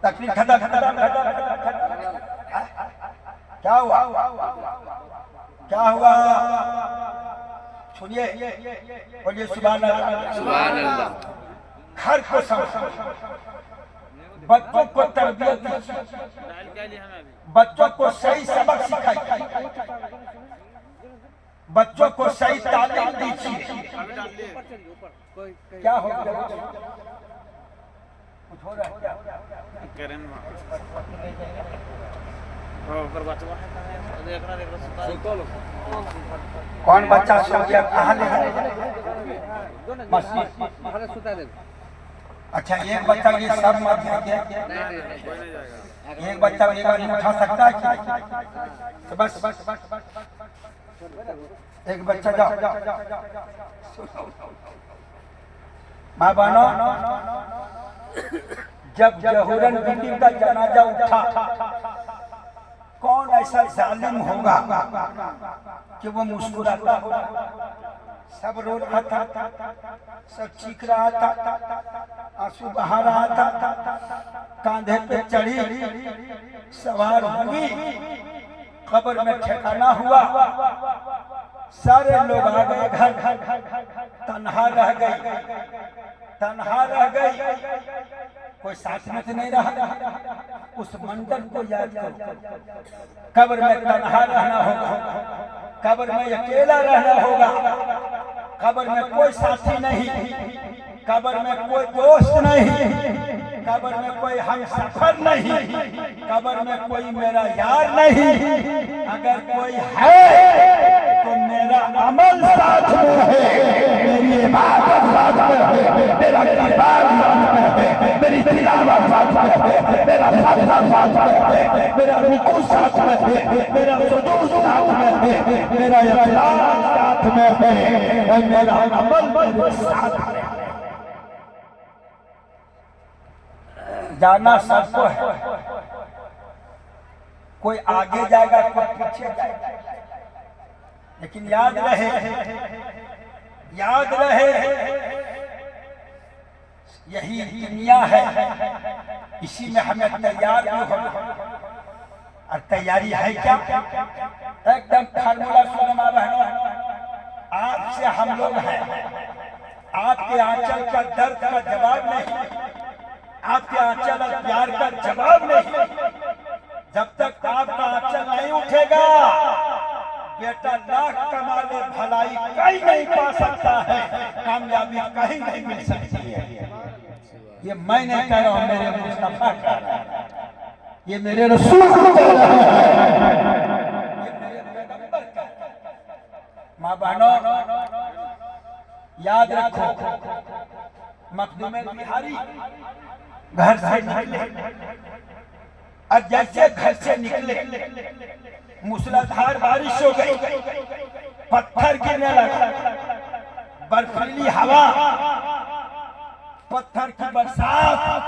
तकलीफ खत्म खत्म खत्म। क्या हुआ? क्या हुआ? सुनिए, बोलिए सुभान अल्लाह। सुभान अल्लाह। घर को समझो, बच्चों को तरबियत दीजिए, बच्चों को सही सबक सिखाइए, बच्चों को सही तालीम दीजिए। क्या हो गया? कुछ हो रहा है क्या? कौन बच्चा सो गया? कहाँ ले गए? मस्जिद। अच्छा, एक बच्चा ये सब मत गया, एक बच्चा एक बार उठा सकता है तो बस एक बच्चा जाओ। माँ बहनों, जब जहूरन बीबी का जनाजा उठा, कौन ऐसा जालिम होगा कि वो मुस्कुराता होगा? सब रो रहा था, सब चीख रहा था, आंसू बहा रहा था, कांधे पे चढ़ी सवार हुई कब्र में ठिकाना हुआ, सारे लोग आ गए घर, तन्हा रह गई, तन्हा रह गई, कोई साथ में तो नहीं रहा। उस मंदिर को याद करो, कब्र में तन्हा रहना होगा, कब्र में अकेला रहना होगा, कब्र में कोई साथी नहीं, कब्र में कोई दोस्त नहीं, कब्र में कोई हम सफर नहीं, कब्र में कोई मेरा यार नहीं। अगर कोई है तो मेरा अमल साथ में है, मेरी इबादत साथ में है, मेरा किरदार साथ में है, मेरी तिलावत साथ में है, मेरा सजदा साथ में है, मेरा रुकू साथ में है, मेरा सुजूद साथ में है, मेरा इखलास साथ में है, मेरा अमल मेरे साथ में है। जाना सबको है, कोई आगे जाएगा, कोई पीछे जाएगा, लेकिन याद रहे, याद रहे यही दुनिया है, इसी में हमें तैयार भी होना। और तैयारी है क्या? एकदम फार्मूला सुनमा बहनों, आपसे हम लोग हैं, आपके आंचल का दर्द का जवाब नहीं, आपके आंचल और प्यार का जवाब नहीं। जब तक आपका आंचल नहीं उठेगा, बेटा लाख कमा ले, भलाई कहीं नहीं पा सकता है, कामयाबी कहीं नहीं मिल सकती है। ये मैं नहीं कह रहा हूं, मेरे मुस्तफा कह रहा है, ये मेरे रसूल कह रहा है, ये मेरे पैगंबर कह रहा है। माँ बहनों याद रखो, मखदूम बिहारी घर से निकले, और जैसे घर से निकले मूसलाधार बारिश हो गई, पत्थर गिरने लगा, बर्फीली हवा, पत्थर की बरसात,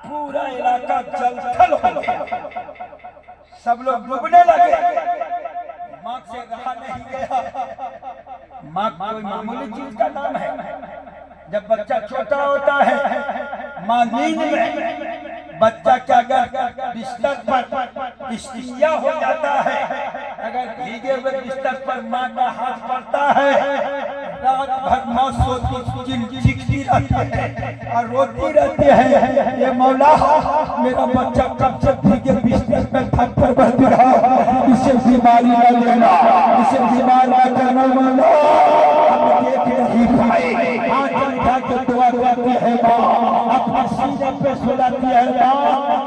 पूरा इलाका जलथल हो गया, सब लोग डूबने लगे। माँ से रहा नहीं गया। माँ कोई मामूली चीज का नाम है? जब बच्चा छोटा होता है, माँ नींद में, बच्चा क्या अगर बिस्तर पर इस्तिया हो जाता है, अगर भीगे हुए बिस्तर पर माँ का हाथ पड़ता है, रात भर माँ सोती चीखती रहती है और रोती रहती है, ये मौला मेरा बच्चा कब से भीगे बिस्तर पर थप्पड़ बरत रहा, इसे बीमारी न लेना, इसे बीमार न करना मौला। हम देख नहीं पाए, आंख उठा के दुआ करती है माँ, अपने सीने पे सुलाती है माँ,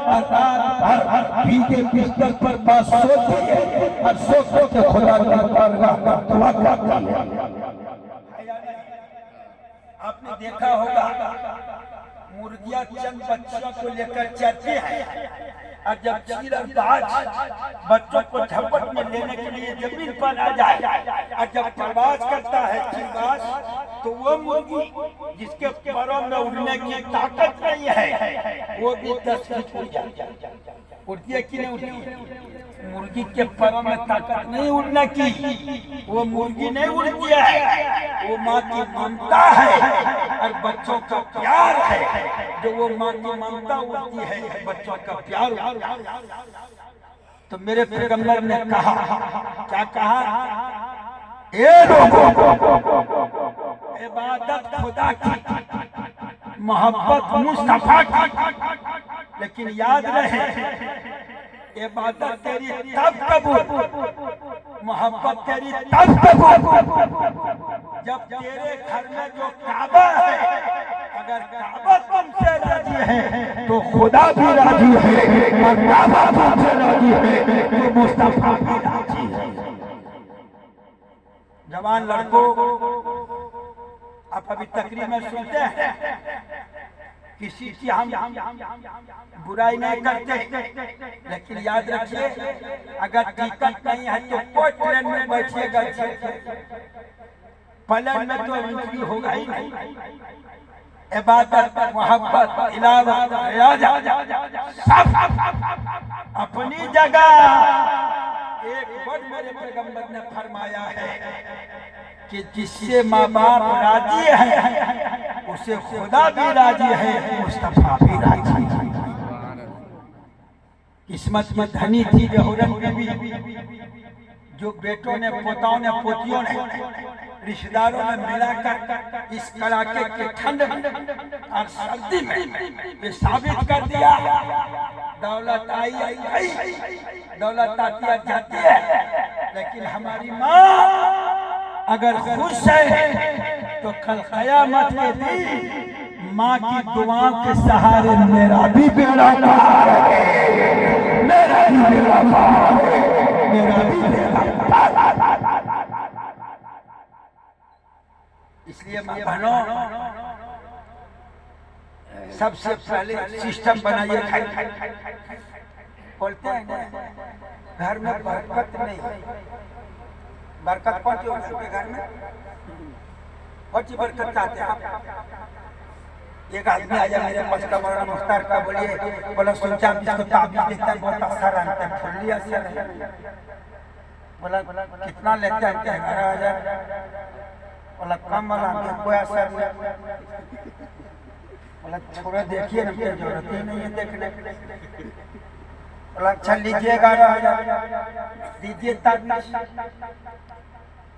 और रात भर भीगे बिस्तर पर माँ सोती है और सो के खुदा की बारगाह में दुआ करती है। आपने देखा होगा मुर्गियां चंद बच्चों को लेकर चलती है, और जब चीरबाज बच्चों को झपट में लेने के लिए जमीन पर आ जाए, और जब परवाज करता है चीरबाज, तो वो मुर्गी जिसके पैरों में उड़ने की ताकत नहीं है, वो भी 10 फीट उड़ जाती है। उड़ती है कि नहीं उड़ती? मुर्गी के पैरों में ताकत नहीं उड़ने की, वो मुर्गी नहीं उड़ती है, वो माँ की ममता है और बच्चों का प्यार है, जो वो माँ की ममता उड़ती है, बच्चों का प्यार। तो मेरे पैगंबर ने कहा, क्या कहा? ए लोगों, इबादत खुदा की, मोहब्बत मुस्तफा की, लेकिन याद रहे इबादत तेरी तब कबूल, मोहब्बत तेरी तब कबूल जब तेरे घर में जो काबा है, अगर काबा तुमसे राजी है तो खुदा भी राजी है, और काबा तुमसे राजी है तो मुस्तफा भी राजी है। जवान लड़कों, आप अभी तकरीर में सुनते हैं, किसी की हम बुराई नहीं करते, लेकिन याद रखिए अगर टिकट नहीं है तो कोई ट्रेन में बैठिएगा, प्लेन में तो एंट्री होगा ही नहीं। इबादत, मोहब्बत, इलावत, सब अपनी जगह। एक वर्ड मेरे पैगंबर ने फरमाया है कि जिससे माँ बाप राजी है उसे खुदा भी राजी है, मुस्तफा भी राजी है। किस्मत की धनी थी जहुरन बीबी, जो बेटों ने, पोताओं ने, पोतियों ने, रिश्तेदारों ने मिलाकर इस कड़ाके के ठंड और सर्दी में ये साबित कर दिया, दौलत आई गई, दौलत आती जाती है, लेकिन हमारी माँ अगर खुश है तो कल कयामत के दिन माँ की दुआओं के सहारे मेरा भी बेड़ा पार है, मेरा भी बेड़ा पार है, मेरा भी बेड़ा पार है। इसलिए माँ बहनों, सबसे पहले सिस्टम बनाइए। बोलते हैं घर में बरकत नहीं, बरकत कौन सी होती है घर में? कौन सी बरकत चाहते हैं आप? एक आदमी आया मेरे पास का मौलाना मुख्तार का, बोलिए, बोला सुनते हैं जिसको ताबीज देते हैं बहुत असर आता है, फुल्ली असर है। बोला कितना लेते हैं? 11,000। बोला कम वाला कोई असर नहीं। बोला थोड़ा देखिए ना, कोई जरूरत ही नहीं है देखने। बोला अच्छा लीजिए 11,000, दीजिए ताबीज।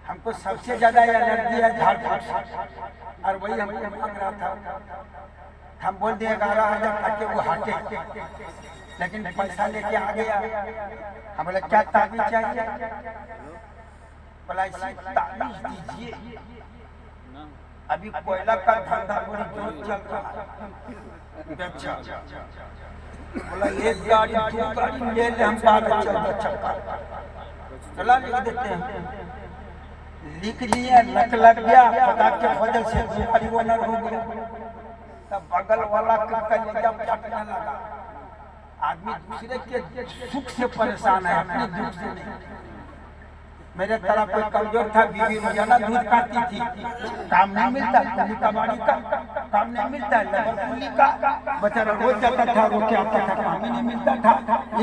हमको सबसे ज्यादा एलर्जी है झाड़ फूक से, और वही हमको मांग रहा था। हम बोल दिए 11,000 ताकि वो हटे, लेकिन पैसा लेके आ गया। हम बोले क्या ताबीज चाहिए? बोला इसी ताबीज दीजिए, अभी कोयला का धंधा बड़ी जोर चल रहा है। अच्छा, बोला एक गाड़ी 2 गाड़ी ले ले, हम 14 चक्का चला लिख देते हैं। लिख लिए, लग गया, पता के वजह से गाड़ी ओनर हो गया। तब बगल वाला का कलेजा फटने लगा। आदमी दूसरे के सुख से परेशान है, अपने दुख से नहीं। मेरे तरह कोई कमजोर था, बीवी रोजाना दूध खाती थी, काम नहीं मिलता, कुली का बाड़ी का काम नहीं मिलता, कुली का बेचारा रोज जाता था, रोके आता था, काम ही नहीं मिलता था।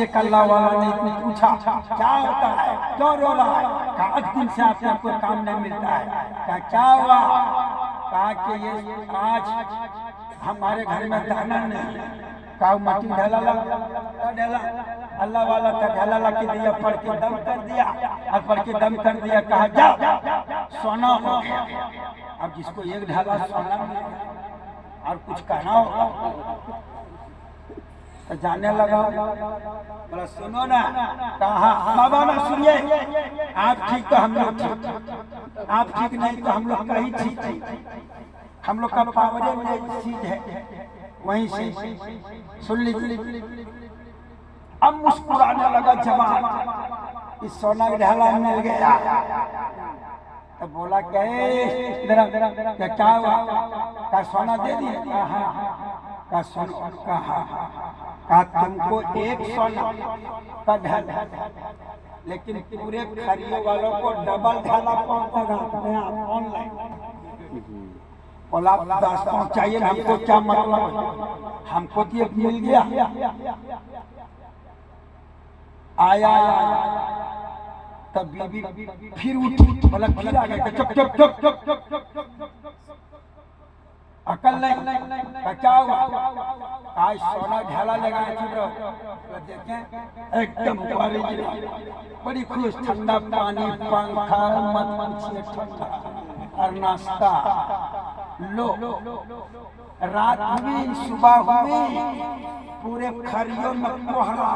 एक अल्लाह वाला ने इतनी पूछा क्या होता है, क्यों रो रहा है? कहा 8 दिन से आपको कोई काम नहीं मिलता है। कहा क्या हुआ? कहा कि ये आज हमारे घर में दाना नहीं। कहा मट्टी ढला अल्लाह वाला था, ढला ला के दिया, पढ़ के दम कर दिया, और पढ़ के दम कर दिया। कहा जा सोना हो गया। अब जिसको एक ढाला सोना मिल गया और कुछ कहना होगा तो जाने लगा। बोला सुनो ना। कहा बाबा ना सुनिए, आप ठीक तो हम लोग ठीक, आप ठीक नहीं तो हम लोग कहीं ठीक। हम लोग का पावरे में चीज है, वहीं से सुन लीजिए। अब मुस्कुराने लगा जवान, इस सोना ढाला मिल गया। तो बोला क्या हुआ? का सोना दे दिए? का सोना? कहा तुमको एक सोना का ढाला, लेकिन पूरे खरीदने वालों को डबल ढाला पहुंचेगा ऑनलाइन। बोला 10 पहुंचाइए, हमको क्या मतलब, हमको तो एक मिल गया। आया तब बीबी फिर उठी, बोला फिर आ गया। चुप चुप चुप चुप चुप, अकल नहीं। क्या हुआ? आज सोना ढाला लगाया, चुप रहो। देखें एकदम बड़ी खुश, ठंडा पानी, पंखा, मत ठंडा और नाश्ता लो। रात हुई, सुबह हुई, पूरे खरियों में कोहरा,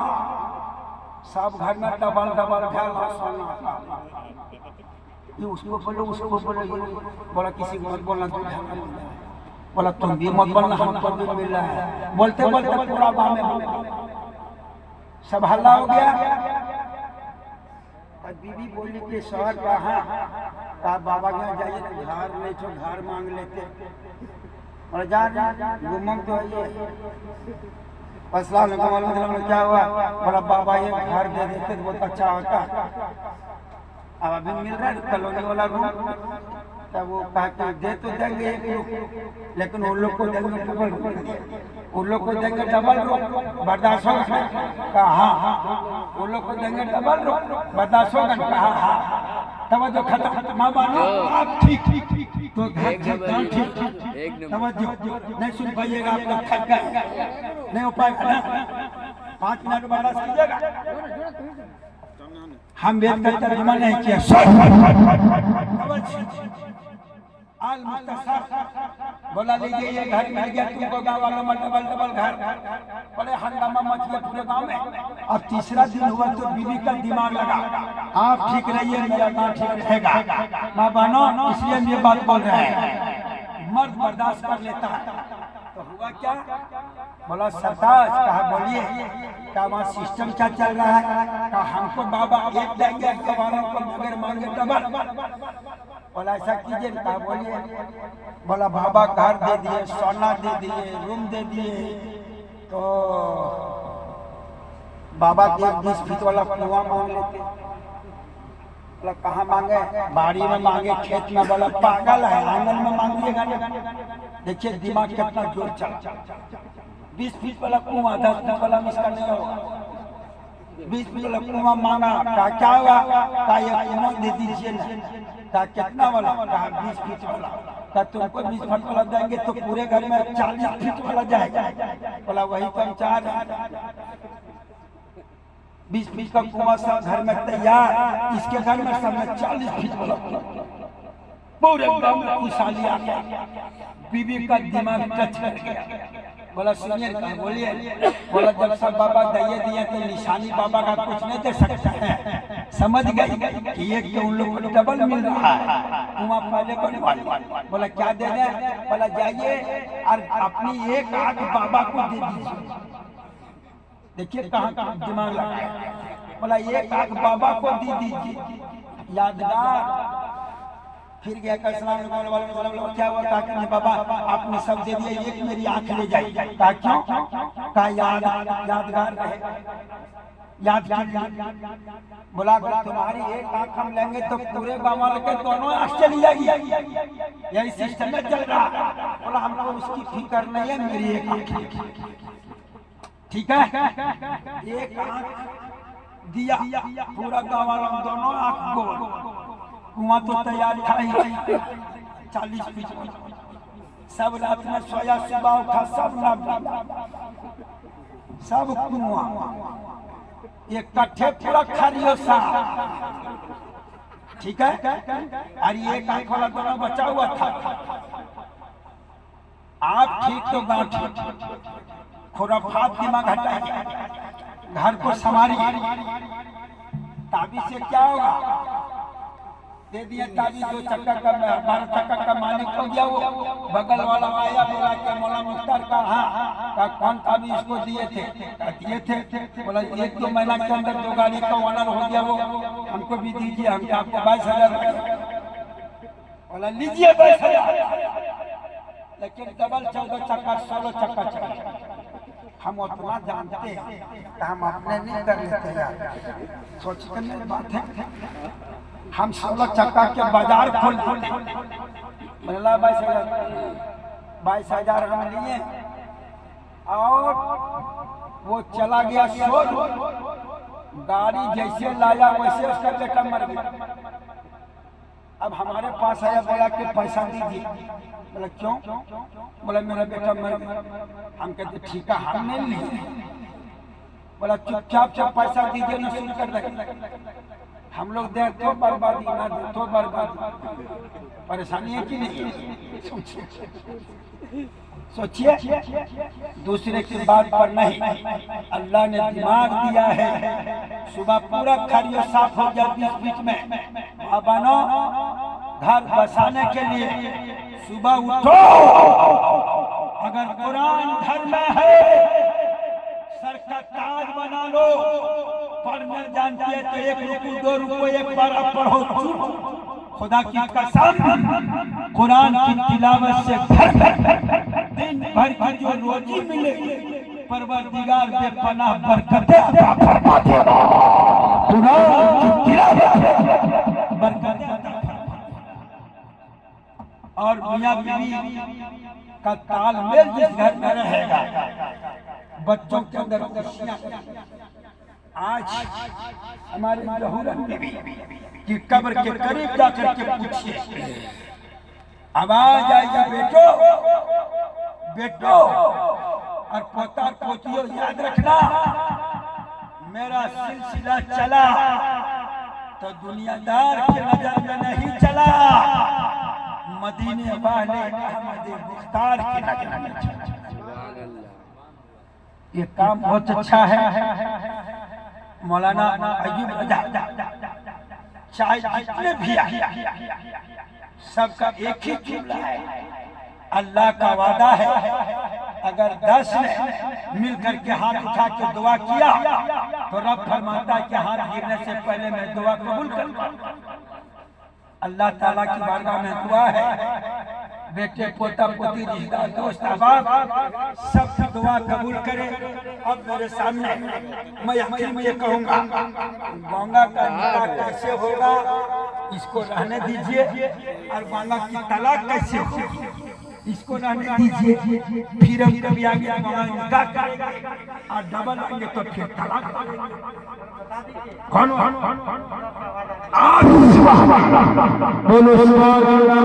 सब घर में डबल ढाला सोना। ये उसको बोलो, उसको बोलो। बोला किसी को मत बोलना, तू ढाला। बोला तुम भी मत बोलना, हमको भी मिल रहा है। बोलते बोलते पूरा गाँव में सब हल्ला हो गया। और बीबी बोली कि शहर कहाँ? कहा बाबा के यहाँ जाइए तो घर नहीं तो घर मांग लेते। और जा घूमम तो क्या हुआ? बोला बाबा ये घर दे देते तो बहुत अच्छा होता। अब अभी मिल रहा है कॉलोनी वाला रूम, तब वो कहा कि दे तो देंगे एक लोग, लेकिन उन लोग को देंगे डबल रूम, उन लोग को देंगे डबल रूम, बर्दाश्त होगा? कहा हाँ। उन लोग को देंगे डबल रूम, बर्दाश्त होगा? कहा हाँ। तब जो खत्म, माँ बानो आप ठीक तो घर ठीक, तवज्जो नहीं सुन पाइएगा, आप लोग थक गए, नहीं हो पाएगा ना। 5 मिनट बर्दाश्त कीजिएगा। हम वेद का तर्जुमा नहीं किया। आल मुख्तसर बोला लीजिए ये घर मिल गया तुमको, गाँव वालों में डबल डबल घर, बड़े हंगामा मच गया पूरे गाँव में। अब तीसरा दिन हुआ तो बीवी का दिमाग लगा, आप ठीक रहिए मेरा गाँव ठीक रहेगा। माँ बहनों, इसलिए हम ये बात बोल रहे हैं, मर्द बर्दाश्त कर लेता है। तो हुआ क्या, बोला सरताज, कहा बोलिए, क्या वहाँ सिस्टम क्या चल रहा है? कहा हमको बाबा एक देंगे, वालों को मगर मांगे डबल। बोला ऐसा कीजिए, कहा बोलिए। बोला बाबा घर दे दिए, सोना दे दिए, रूम दे दिए, तो बाबा के 20 फीट वाला कुआं मांग लेते। बोला कहाँ मांगे? बाड़ी में मांगे, खेत में? बोला पागल है, आंगन में मांगिएगा। देखिए दिमाग कितना जोर चला। 20 फीट वाला कुआं, 10 फीट वाला इसका नहीं होगा। 20 फीट वाला कुआं मांगा, कहा क्या हुआ? कहा ये कुआं दे दीजिए ना। कहा कितना वाला? कहा 20 फीट वाला। कहा तुमको 20 फीट वाला देंगे तो पूरे घर में 40 फीट वाला जाएगा। बोला वही तो हम चाह रहे हैं। 20 फीट का कुआं सब घर में तैयार, इसके घर में सब में 40 फीट वाला पूरे गांव में खुशहाली आ गया। बीबी का दिमाग टच कर गया। बोला सुनिए, क्या बोलिए? बोला जब सब बाबा दिए दिए तो निशानी बाबा का कुछ नहीं दे सकता है। समझ गई कि ये तो उन लोगों को डबल मिल रहा है, कुआं पहले बनवा। बोला क्या दे दें? बोला जाइए और अपनी एक आंख बाबा को दे दीजिए। देखिए कहाँ कहाँ दिमाग लगाया। बोला एक आंख बाबा को दे दीजिए, यादगार। फिर गया क्या हुआ? कहा कि बाबा आपने सब दे दिया, एक मेरी आंख ले जाइए। कहा क्यों? कहा यादगार रहे, याद कीजिए। बोला अगर तुम्हारी एक आंख हम लेंगे तो पूरे गाँव वाले के दोनों आंख चली जाएगी, यही सिस्टम में चल रहा है। बोला हमको उसकी फिक्र नहीं है, मेरी एक आंख ठीक है। एक आंख दिया, पूरा गाँव वालों दोनों आंख गोल। कुआं तो तैयार था ही, 40 फीट। सब रात में सोया, सुबह उठा, सब सब कुआं एक कट्ठे पूरा खरियो सा, ठीक है। और ये आंख वाला दोनों बचा हुआ था। आप ठीक तो गाँव ठीक। खुराफात दिमाग हटाइए, घर को संभालिए। ताबीज से क्या होगा? दे दिया ताबीज, 2 चक्कर का 12 चक्कर का मालिक हो गया। वो बगल वाला आया, बोला कि मौला मुख्तार का, हाँ का कौन ताबीज इसको दिए थे? दिए थे। बोला 1-2 महीना के अंदर 2 गाड़ी का ओनर हो गया, वो हमको भी दीजिए, हम आपको 22,000। बोला लीजिए 22,000, लेकिन डबल 14 चक्कर 16 चक्कर चला। हम उतना जानते हैं तो हम अपने नहीं कर लेते यार, सोचते नहीं बात है। हम 16 चक्का के बाजार खोल देते। बोला 22,000 हम लिए और वो चला गया शोर। गाड़ी जैसे लाया वैसे उसका बेटा मर गया। अब हमारे पास आया, बोला कि पैसा दीजिए। बोला क्यों? बोला मेरा बेटा मर गया। हम कहते ठीक है, हम नहीं लिए। बोला चुपचाप से पैसा दीजिए ना, शुरू कर देंगे। हम लोग दे तो बर्बादी, ना दे तो बर्बादी। परेशानी है कि नहीं? सोचिए, दूसरे की बात पर नहीं। अल्लाह ने दिमाग दिया है, सुबह पूरा खरियो साफ हो गया 20 फीट में। बनो घर बसाने के लिए सुबह उठो, अगर कुरान घर में है सर का ताज बना लो। पढ़ने जानती है तो 1 रुपये 2 रुपये एक बार पढ़ो। खुदा की कसम, कुरान की तिलावत से दिन भर की जो रोजी मिलेगी, परवरदिगार बेपनाह बरकतें अता फरमा देगा। कुरान की तिलावत बरकतें अता फरमा। और मियां बीवी का तालमेल जिस घर में रहेगा, बच्चों के अंदर खुशियां। आज हमारे जहूरत बीवी की कब्र के करीब जाकर के पूछिए, आवाज आएगी बेटो बेटो, और पोता पोतियों याद रखना मेरा सिलसिला चला तो दुनियादार के नजर में नहीं चला, मदीने वाले अहमद मुख्तार की नजर में चला। ये काम बहुत अच्छा है। मौलाना अय्यूब रजा चाहे जितने भी आए सबका एक ही जुमला है, अल्लाह का वादा है अगर 10 ने मिल करके हाथ उठा के दुआ किया तो रब फरमाता है कि हाथ गिरने से पहले मैं दुआ कबूल करूंगा। अल्लाह ताला की बारगाह में दुआ है, बेटे पोता पोती रिश्तेदार दोस्त अहबाब सबकी दुआ कबूल करे। अब मेरे सामने मैं आखिर में ये कहूँगा, गंगा का निकाह कैसे होगा इसको रहने दीजिए, और गंगा की तलाक कैसे होगी इसको रहने दीजिए। फिर हम कभी आगे गंगा निकाह करेंगे और डबल आएंगे तो फिर तलाक कौन बोलो सुभान अल्लाह।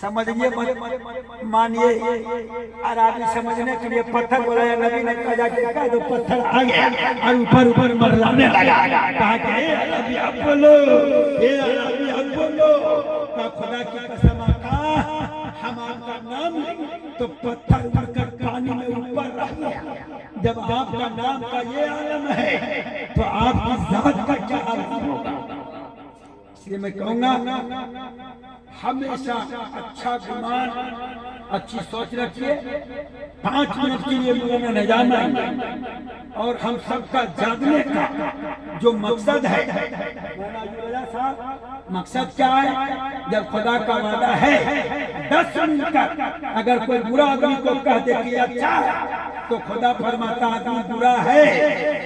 समझिए मानिए, अरबी समझने के लिए पत्थर बोलाया, नबी ने कहा तो पत्थर आ गया और ऊपर ऊपर मरलाने लगा। कहा कि हे अरबी अब बोलो, हे अरबी अब बोलो। का खुदा की कसम आका हम आपका नाम लेंगे तो पत्थर उड़कर पानी में ऊपर रह गया। जब आपका नाम का ये आलम है तो आपकी जात का क्या आलम होगा। इसलिए मैं कहूँगा हमेशा अच्छा गुमान, अच्छी सोच रखिए। 5 मिनट के लिए मौलाना निजाम आएंगे और हम सबका जानने का जो मकसद है, मकसद क्या है। जब खुदा का वादा है 10 मिलकर अगर कोई बुरा आदमी को कह दे कि अच्छा है तो खुदा फरमाता आदमी बुरा है,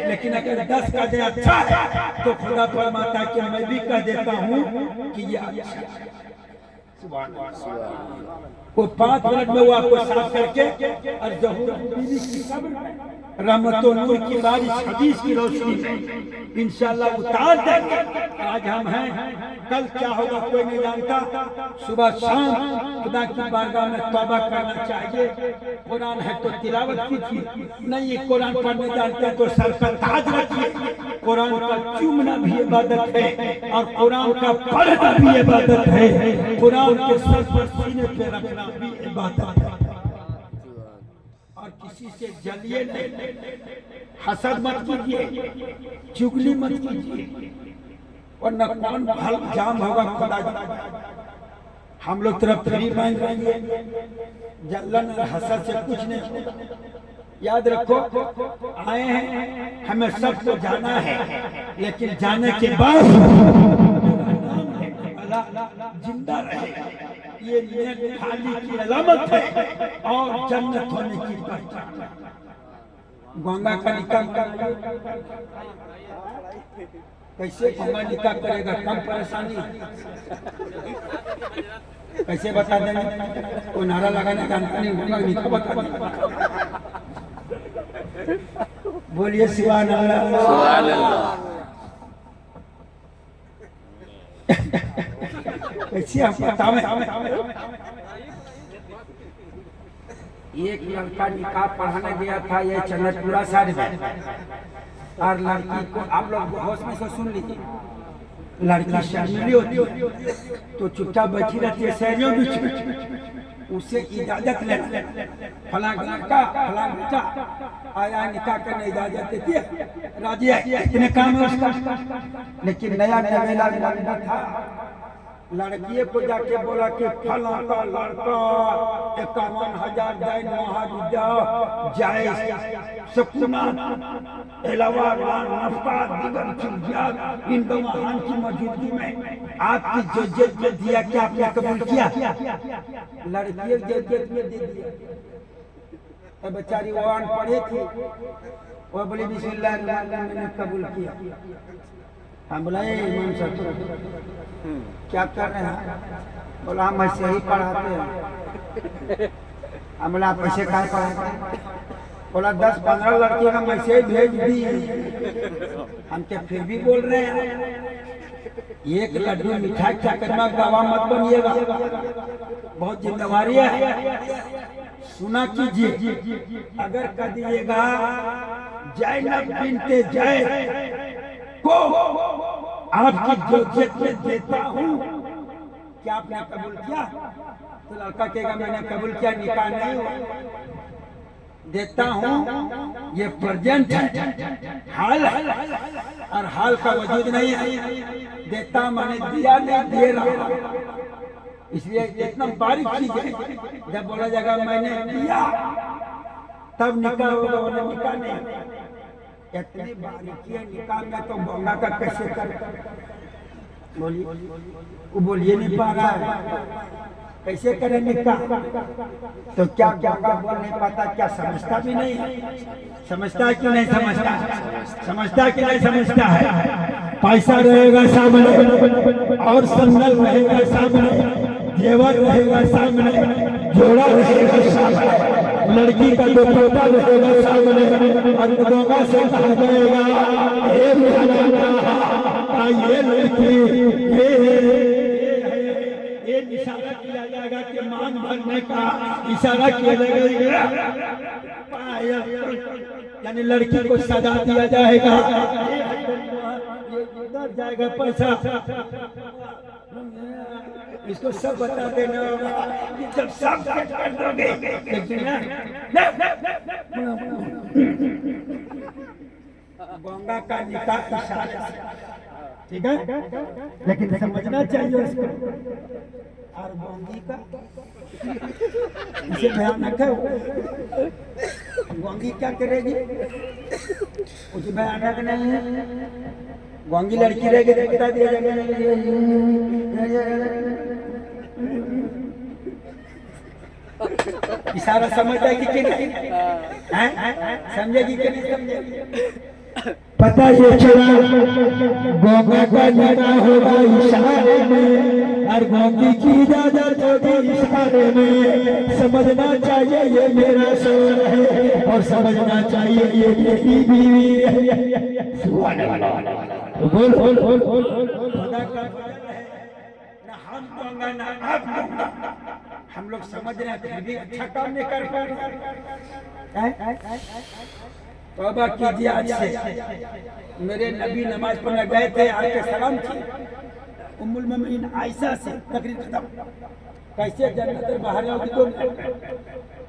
लेकिन अगर 10 कह दे अच्छा है तो खुदा फरमाता कि मैं भी कह देता हूँ कि ये अच्छा है। वो 5 मिनट में वो आपको साफ करके और ज़हूर बीवी की कब्र रहमतों नूर की बारिश हदीस की रोशनी में इंशाअल्लाह उतार देंगे। आज हम हैं, कल क्या होगा कोई नहीं जानता। सुबह शाम खुदा की बारगाह में तौबा करना चाहिए। कुरान है तो तिलावत कीजिए, नहीं कुरान पढ़ने जानते तो सर पर ताज रखिए। कुरान का चूमना भी इबादत है और कुरान का पढ़ना भी इबादत है। कुरान के सर पर सीने पे रखना भी इबादत है। और किसी से जलिए नहीं, हसद मत कीजिए, चुगली मत कीजिए, और न कौन भल जाम होगा खुदा। हम लोग तरफ फ्री मांग रहेंगे, जलन और हसद से कुछ नहीं। याद रखो आए हैं, हमें सबको जाना है, लेकिन जाने के बाद जिंदा रहेगा। ये नेक खाली की अलामत है और जन्नत होने की पहचान। गंगा का निकाह कैसे गंगा निकाह करेगा, कम परेशानी कैसे बता देंगे। वो नारा लगाने का नहीं, गंगा निकाह बता देंगे। बोलिए सुभान अल्लाह। कैसे हम बतावे। एक लड़का निकाह पढ़ाने गया था ये चंद्रपुरा साइड में, और लड़की को आप लोग होश में से सुन लीजिए, लड़की शर्मीली होती तो चुपचाप बैठी रहती है। शहरियों बीच उसे इजाजत लेना, फला लड़का फला बेटा आया निकाह करने इजाजत देती है, राजी है, इतने काम है उसका। लेकिन नया नवेला लड़का था, लड़किए को जाके बोला कि फला का लड़का 51,000 दैन महाविद्या जायज सुकूनत अलावा नफका दिगर चीज़ इन गवाहान की मौजूदगी में आपकी जज्जत में दिया कि आपने कबूल किया। लड़किए जज्जत में दे दिया। तो बेचारी वो अनपढ़ी थी, वो बोली बिस्मिल्लाह मैंने कबूल किया। हम बोला इमाम साहब क्या कर रहे हैं। बोला हम ऐसे ही पढ़ाते हैं। हम बोला आप ऐसे कहाँ पढ़ाते हैं। बोला 10-15 लड़की का मैसेज भेज दी, हम क्या फिर भी बोल रहे हैं? एक लड्डू मिठाई चक्कर में गवाह मत बनिएगा, बहुत जिम्मेवारी है। सुना कीजिए, अगर कर दिएगा ज़ैनब बिन्ते जैद को आपकी जोजियत में देता हूँ, क्या आपने कबूल किया? तो लड़का कहेगा मैंने कबूल किया, निकाह नहीं हुआ। देता हूँ ये प्रेजेंट है, हाल है, और हाल का वजूद नहीं है। देता मैंने दिया नहीं, दे रहा। इसलिए इतना बारीक चीज है, जब बोला जाएगा मैंने दिया तब निकाह होगा, वरना निकाह नहीं। इतनी बारीकी है निकाह में, तो बोंगा का कैसे कर? बोलिए, वो बोलिए नहीं पा रहा है, कैसे करें निकाह? तो क्या क्या बोल नहीं पाता, क्या समझता भी नहीं है? समझता है कि नहीं समझता? समझता है कि नहीं समझता है? पैसा रहेगा सामने और संगल रहेगा सामने, जेवर रहेगा सामने, जोड़ा रहेगा सामने, लड़की का दुपट्टा रहेगा सामने, और दोनों से कहा जाएगा ये लड़की ये इशारा किया जाएगा कि मान भरने का इशारा किया जाएगा, यानी लड़की को सजा दिया जाएगा, उधर जाएगा पैसा। इसको सब बता देना होगा, जब सब कर दोगे गंगा का निकाह इशारा, ठीक है, लेकिन समझना चाहिए उसको। और गोंगी का इसे भयानक है, गोंगी क्या करेगी? कुछ भयानक नहीं है। गोंगी लड़की रहेगी तो बता दिया जाएगा, इशारा समझता है कि नहीं? समझेगी कि नहीं समझेगी? पता ये चला गोंगा का निकाह होगा इशारे में, और गोंगी की इजाजत होगी इशारे में। समझना चाहिए ये मेरा शोर है, और समझना चाहिए ये मेरी बीवी है। सुभान अल्लाह। बोल बोल बोल बोल खुदा का ना हम गोंगा ना आप गोंगा, हम लोग समझ रहे हैं, फिर भी अच्छा काम नहीं कर पा रहे। तौबा कीजिए आज से। मेरे नबी नमाज पढ़ने गए थे, आके सलाम किए उम्मुल मोमिनीन आयशा से, तकरीर खत्म। कैसे जन्नत बाहर आओगी तुम,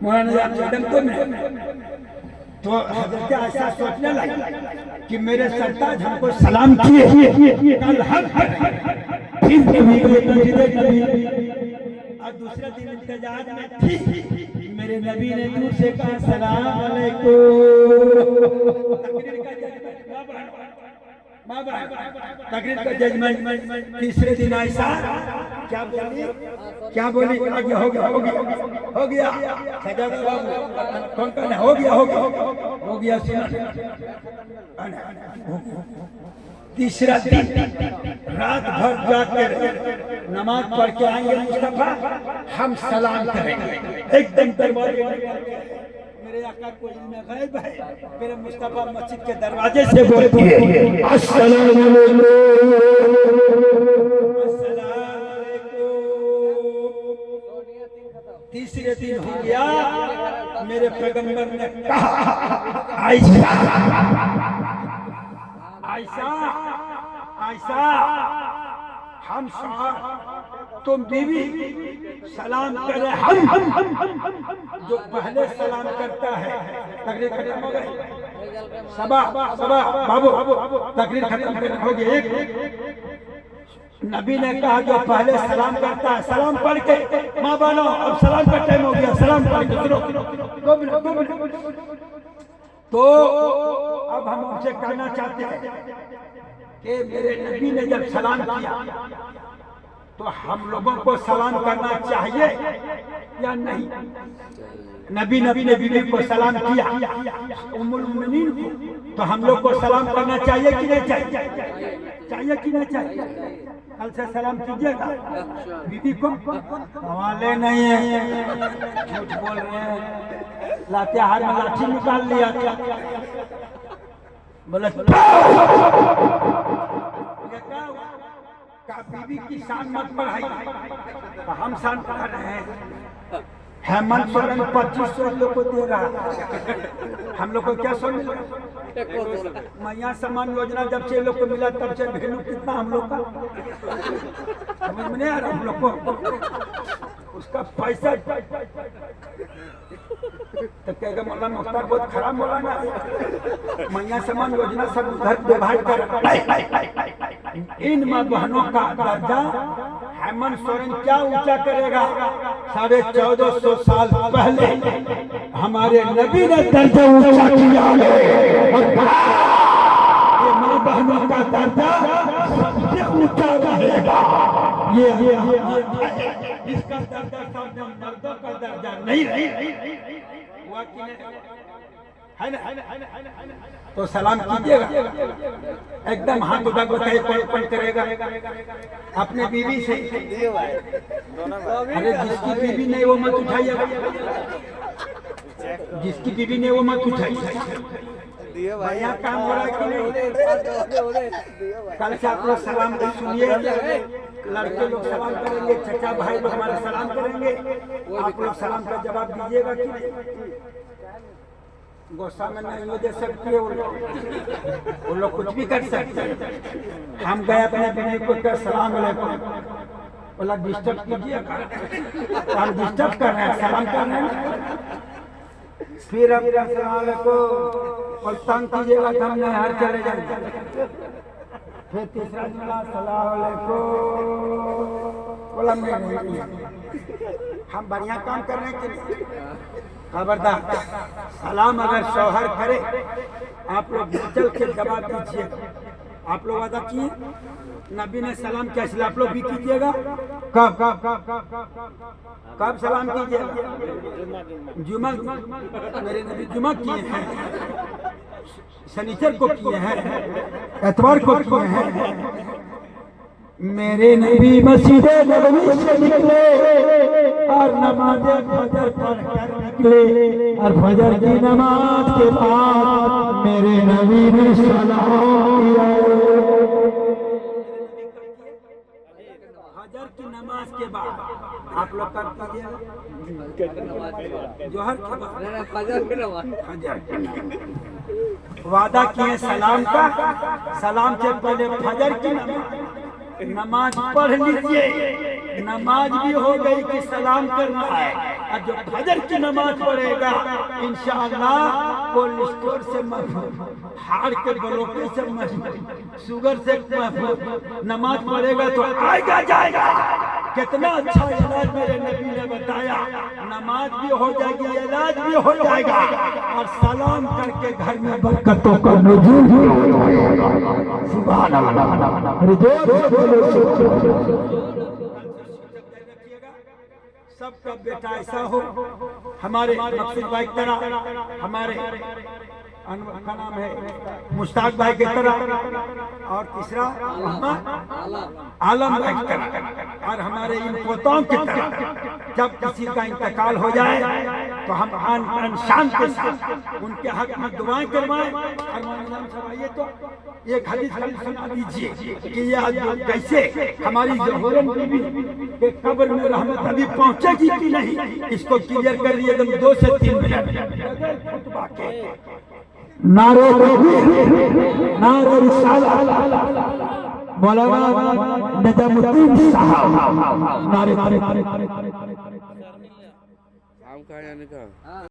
मौलाना आदम तुम। तो हजरत आयशा सोचने लगी कि मेरे सरताज हमको सलाम किए, कल हक फिर और दूसरे दिन इंतजार में थी, मेरे नबी ने दूर से कहा सलाम तकरीर का जजमेंट। तीसरे दिन आयशा क्या बोली? क्या बोली? हो गया हो गया हो गया हो गया, कौन कौन है? हो गया हो गया हो गया, सुना। तीसरा दिन रात भर जाकर नमाज पढ़ के आएंगे मुस्तफा, हम सलाम करेंगे एकदम दरवाजे। मेरे आका को इल्म गैब है, मेरे मुस्तफा मस्जिद के दरवाजे से बोलते हैं अस्सलाम वालेकुम, अस्सलाम वालेकुम। तीसरे दिन हो गया, मेरे पैगंबर ने कहा आयशा आयशा आयशा, हम तुम बीवी सलाम करे, हम जो पहले सलाम करता है। तकरीर खत्म हो गई, सबा सबा बाबू तकरीर खत्म हो गई। एक नबी ने कहा जो पहले सलाम करता है, सलाम पढ़ के माँ बनो, अब सलाम का टाइम हो गया, सलाम पढ़ के 2 मिनट। तो अब हम उनसे कहना चाहते हैं कि मेरे नबी ने जब सलाम किया तो हम लोगों को सलाम करना चाहिए या नहीं? नबी ने बीवी को सलाम किया, उम्मुल मोमिनीन को, तो हम लोग को सलाम करना चाहिए कि नहीं चाहिए? चाहिए कि नहीं चाहिए? कल से सलाम कीजिएगा बीबी को। हवाले नहीं है, झूठ बोल रहे हैं। लातेहार में लाठी निकाल लिया क्या? बोले का बीबी की शान मत बढ़ाई, तो हम शान बढ़ा रहे हैं। हेमंत सोरेन 2500 लोग को दे रहा है, हम लोग को क्या सो मिल रहा? मैया सम्मान योजना जब से लोग को मिला तब से वैल्यू कितना हम लोग का समझ में नहीं आ रहा हम लोग को। उसका पैसा तो कहेगा मौलाना मुख्तार बहुत खराब मौलाना, मैया सम्मान योजना सब उधर व्यवहार कर। इन माँ बहनों का दर्जा हेमंत सोरेन क्या ऊंचा करेगा? 1450 साल पहले हमारे नबी ने दर्जा ऊंचा किया है, और ये माँ बहनों का दर्जा सबसे ऊंचा रहेगा। ये इसका दर्जा सब मर्दों का दर्जा नहीं हुआ कि नहीं? है ना? तो सलाम कीजिएगा एकदम हाथ उठा बताइए कौन करेगा अपने बीवी से। अरे जिसकी बीवी नहीं वो मत उठाइएगा, जिसकी बीवी नहीं वो मत उठाइए। बढ़िया काम हो रहा है कि नहीं? कल से आप लोग सलाम सुनिए, लड़के लोग सलाम करेंगे, चचा भाई लोग हमारे सलाम करेंगे, आप लोग सलाम का जवाब दीजिएगा कि नहीं? गुस्सा में नहीं दे सकती है वो लोग कुछ भी कर सकते हैं। हम गए अपने बीवी को क्या सलाम अलैकुम, बोला डिस्टर्ब कीजिएगा, तो हम डिस्टर्ब कर रहे हैं, सलाम कर रहे हैं। फिर हम सलाम अलैकुम और तंग कीजिएगा तो हम नहर चले जाएंगे। फिर तीसरा दिन सलाम अलैकुम, बोला हम बढ़िया काम कर रहे हैं कि नहीं? खबरदार सलाम अगर शौहर करे आप लोग चल के जवाब दीजिए। आप लोग वादा किए नबी ने सलाम किया, इसलिए आप लोग भी कीजिएगा। कब कब कब कब कब कब सलाम कीजिएगा? जुमा, मेरे नबी जुमा किए हैं, शनिचर को किए हैं, एतवार को किए हैं। मेरे नबी मस्जिद नबवी से निकले और नमाज फजर पढ़कर निकले, और फजर की नमाज के बाद मेरे नबी ने सलाम किया। फजर की नमाज के बाद आप लोग कर कीजिए, जोहर के बाद फजर की नमाज वादा किए सलाम का। सलाम से पहले फजर की नमाज पढ़ लीजिए। नमाज भी हो गई कि सलाम करना है, और जो फजर की नमाज पढ़ेगा इंशाअल्लाह कोल्ड स्टोर से हार्ट के ब्लॉकेज से शुगर से नमाज पढ़ेगा तो आएगा जाएगा। कितना अच्छा इलाज मेरे नबी ने बताया, नमाज भी हो जाएगी, इलाज भी हो जाएगा, और सलाम करके घर में बरकतों का नुज़ूल होगा। सुभान अल्लाह। सबका बेटा ऐसा हो, हमारे मकसूद भाई की तरह, हमारे का नाम है मुश्ताक भाई की तरह, और तीसरा आलम भाई की तरह, और हमारे इन पोतों की तरह। जब किसी का इंतकाल हो जाए तो हम आन शान के साथ उनके हक में दुआएं करवाएं। और मौलाना साहब आइए तो एक हदीस सुना दीजिए कि ये कैसे हमारी ज़ोहरन बीबी के कब्र में रहमत अभी पहुंचेगी कि नहीं, इसको क्लियर कर दिए एकदम 2 से 3 मिनट खुतबा के। नारे नारे रिसालत मौलाना निजामुद्दीन साहब, नारे नारे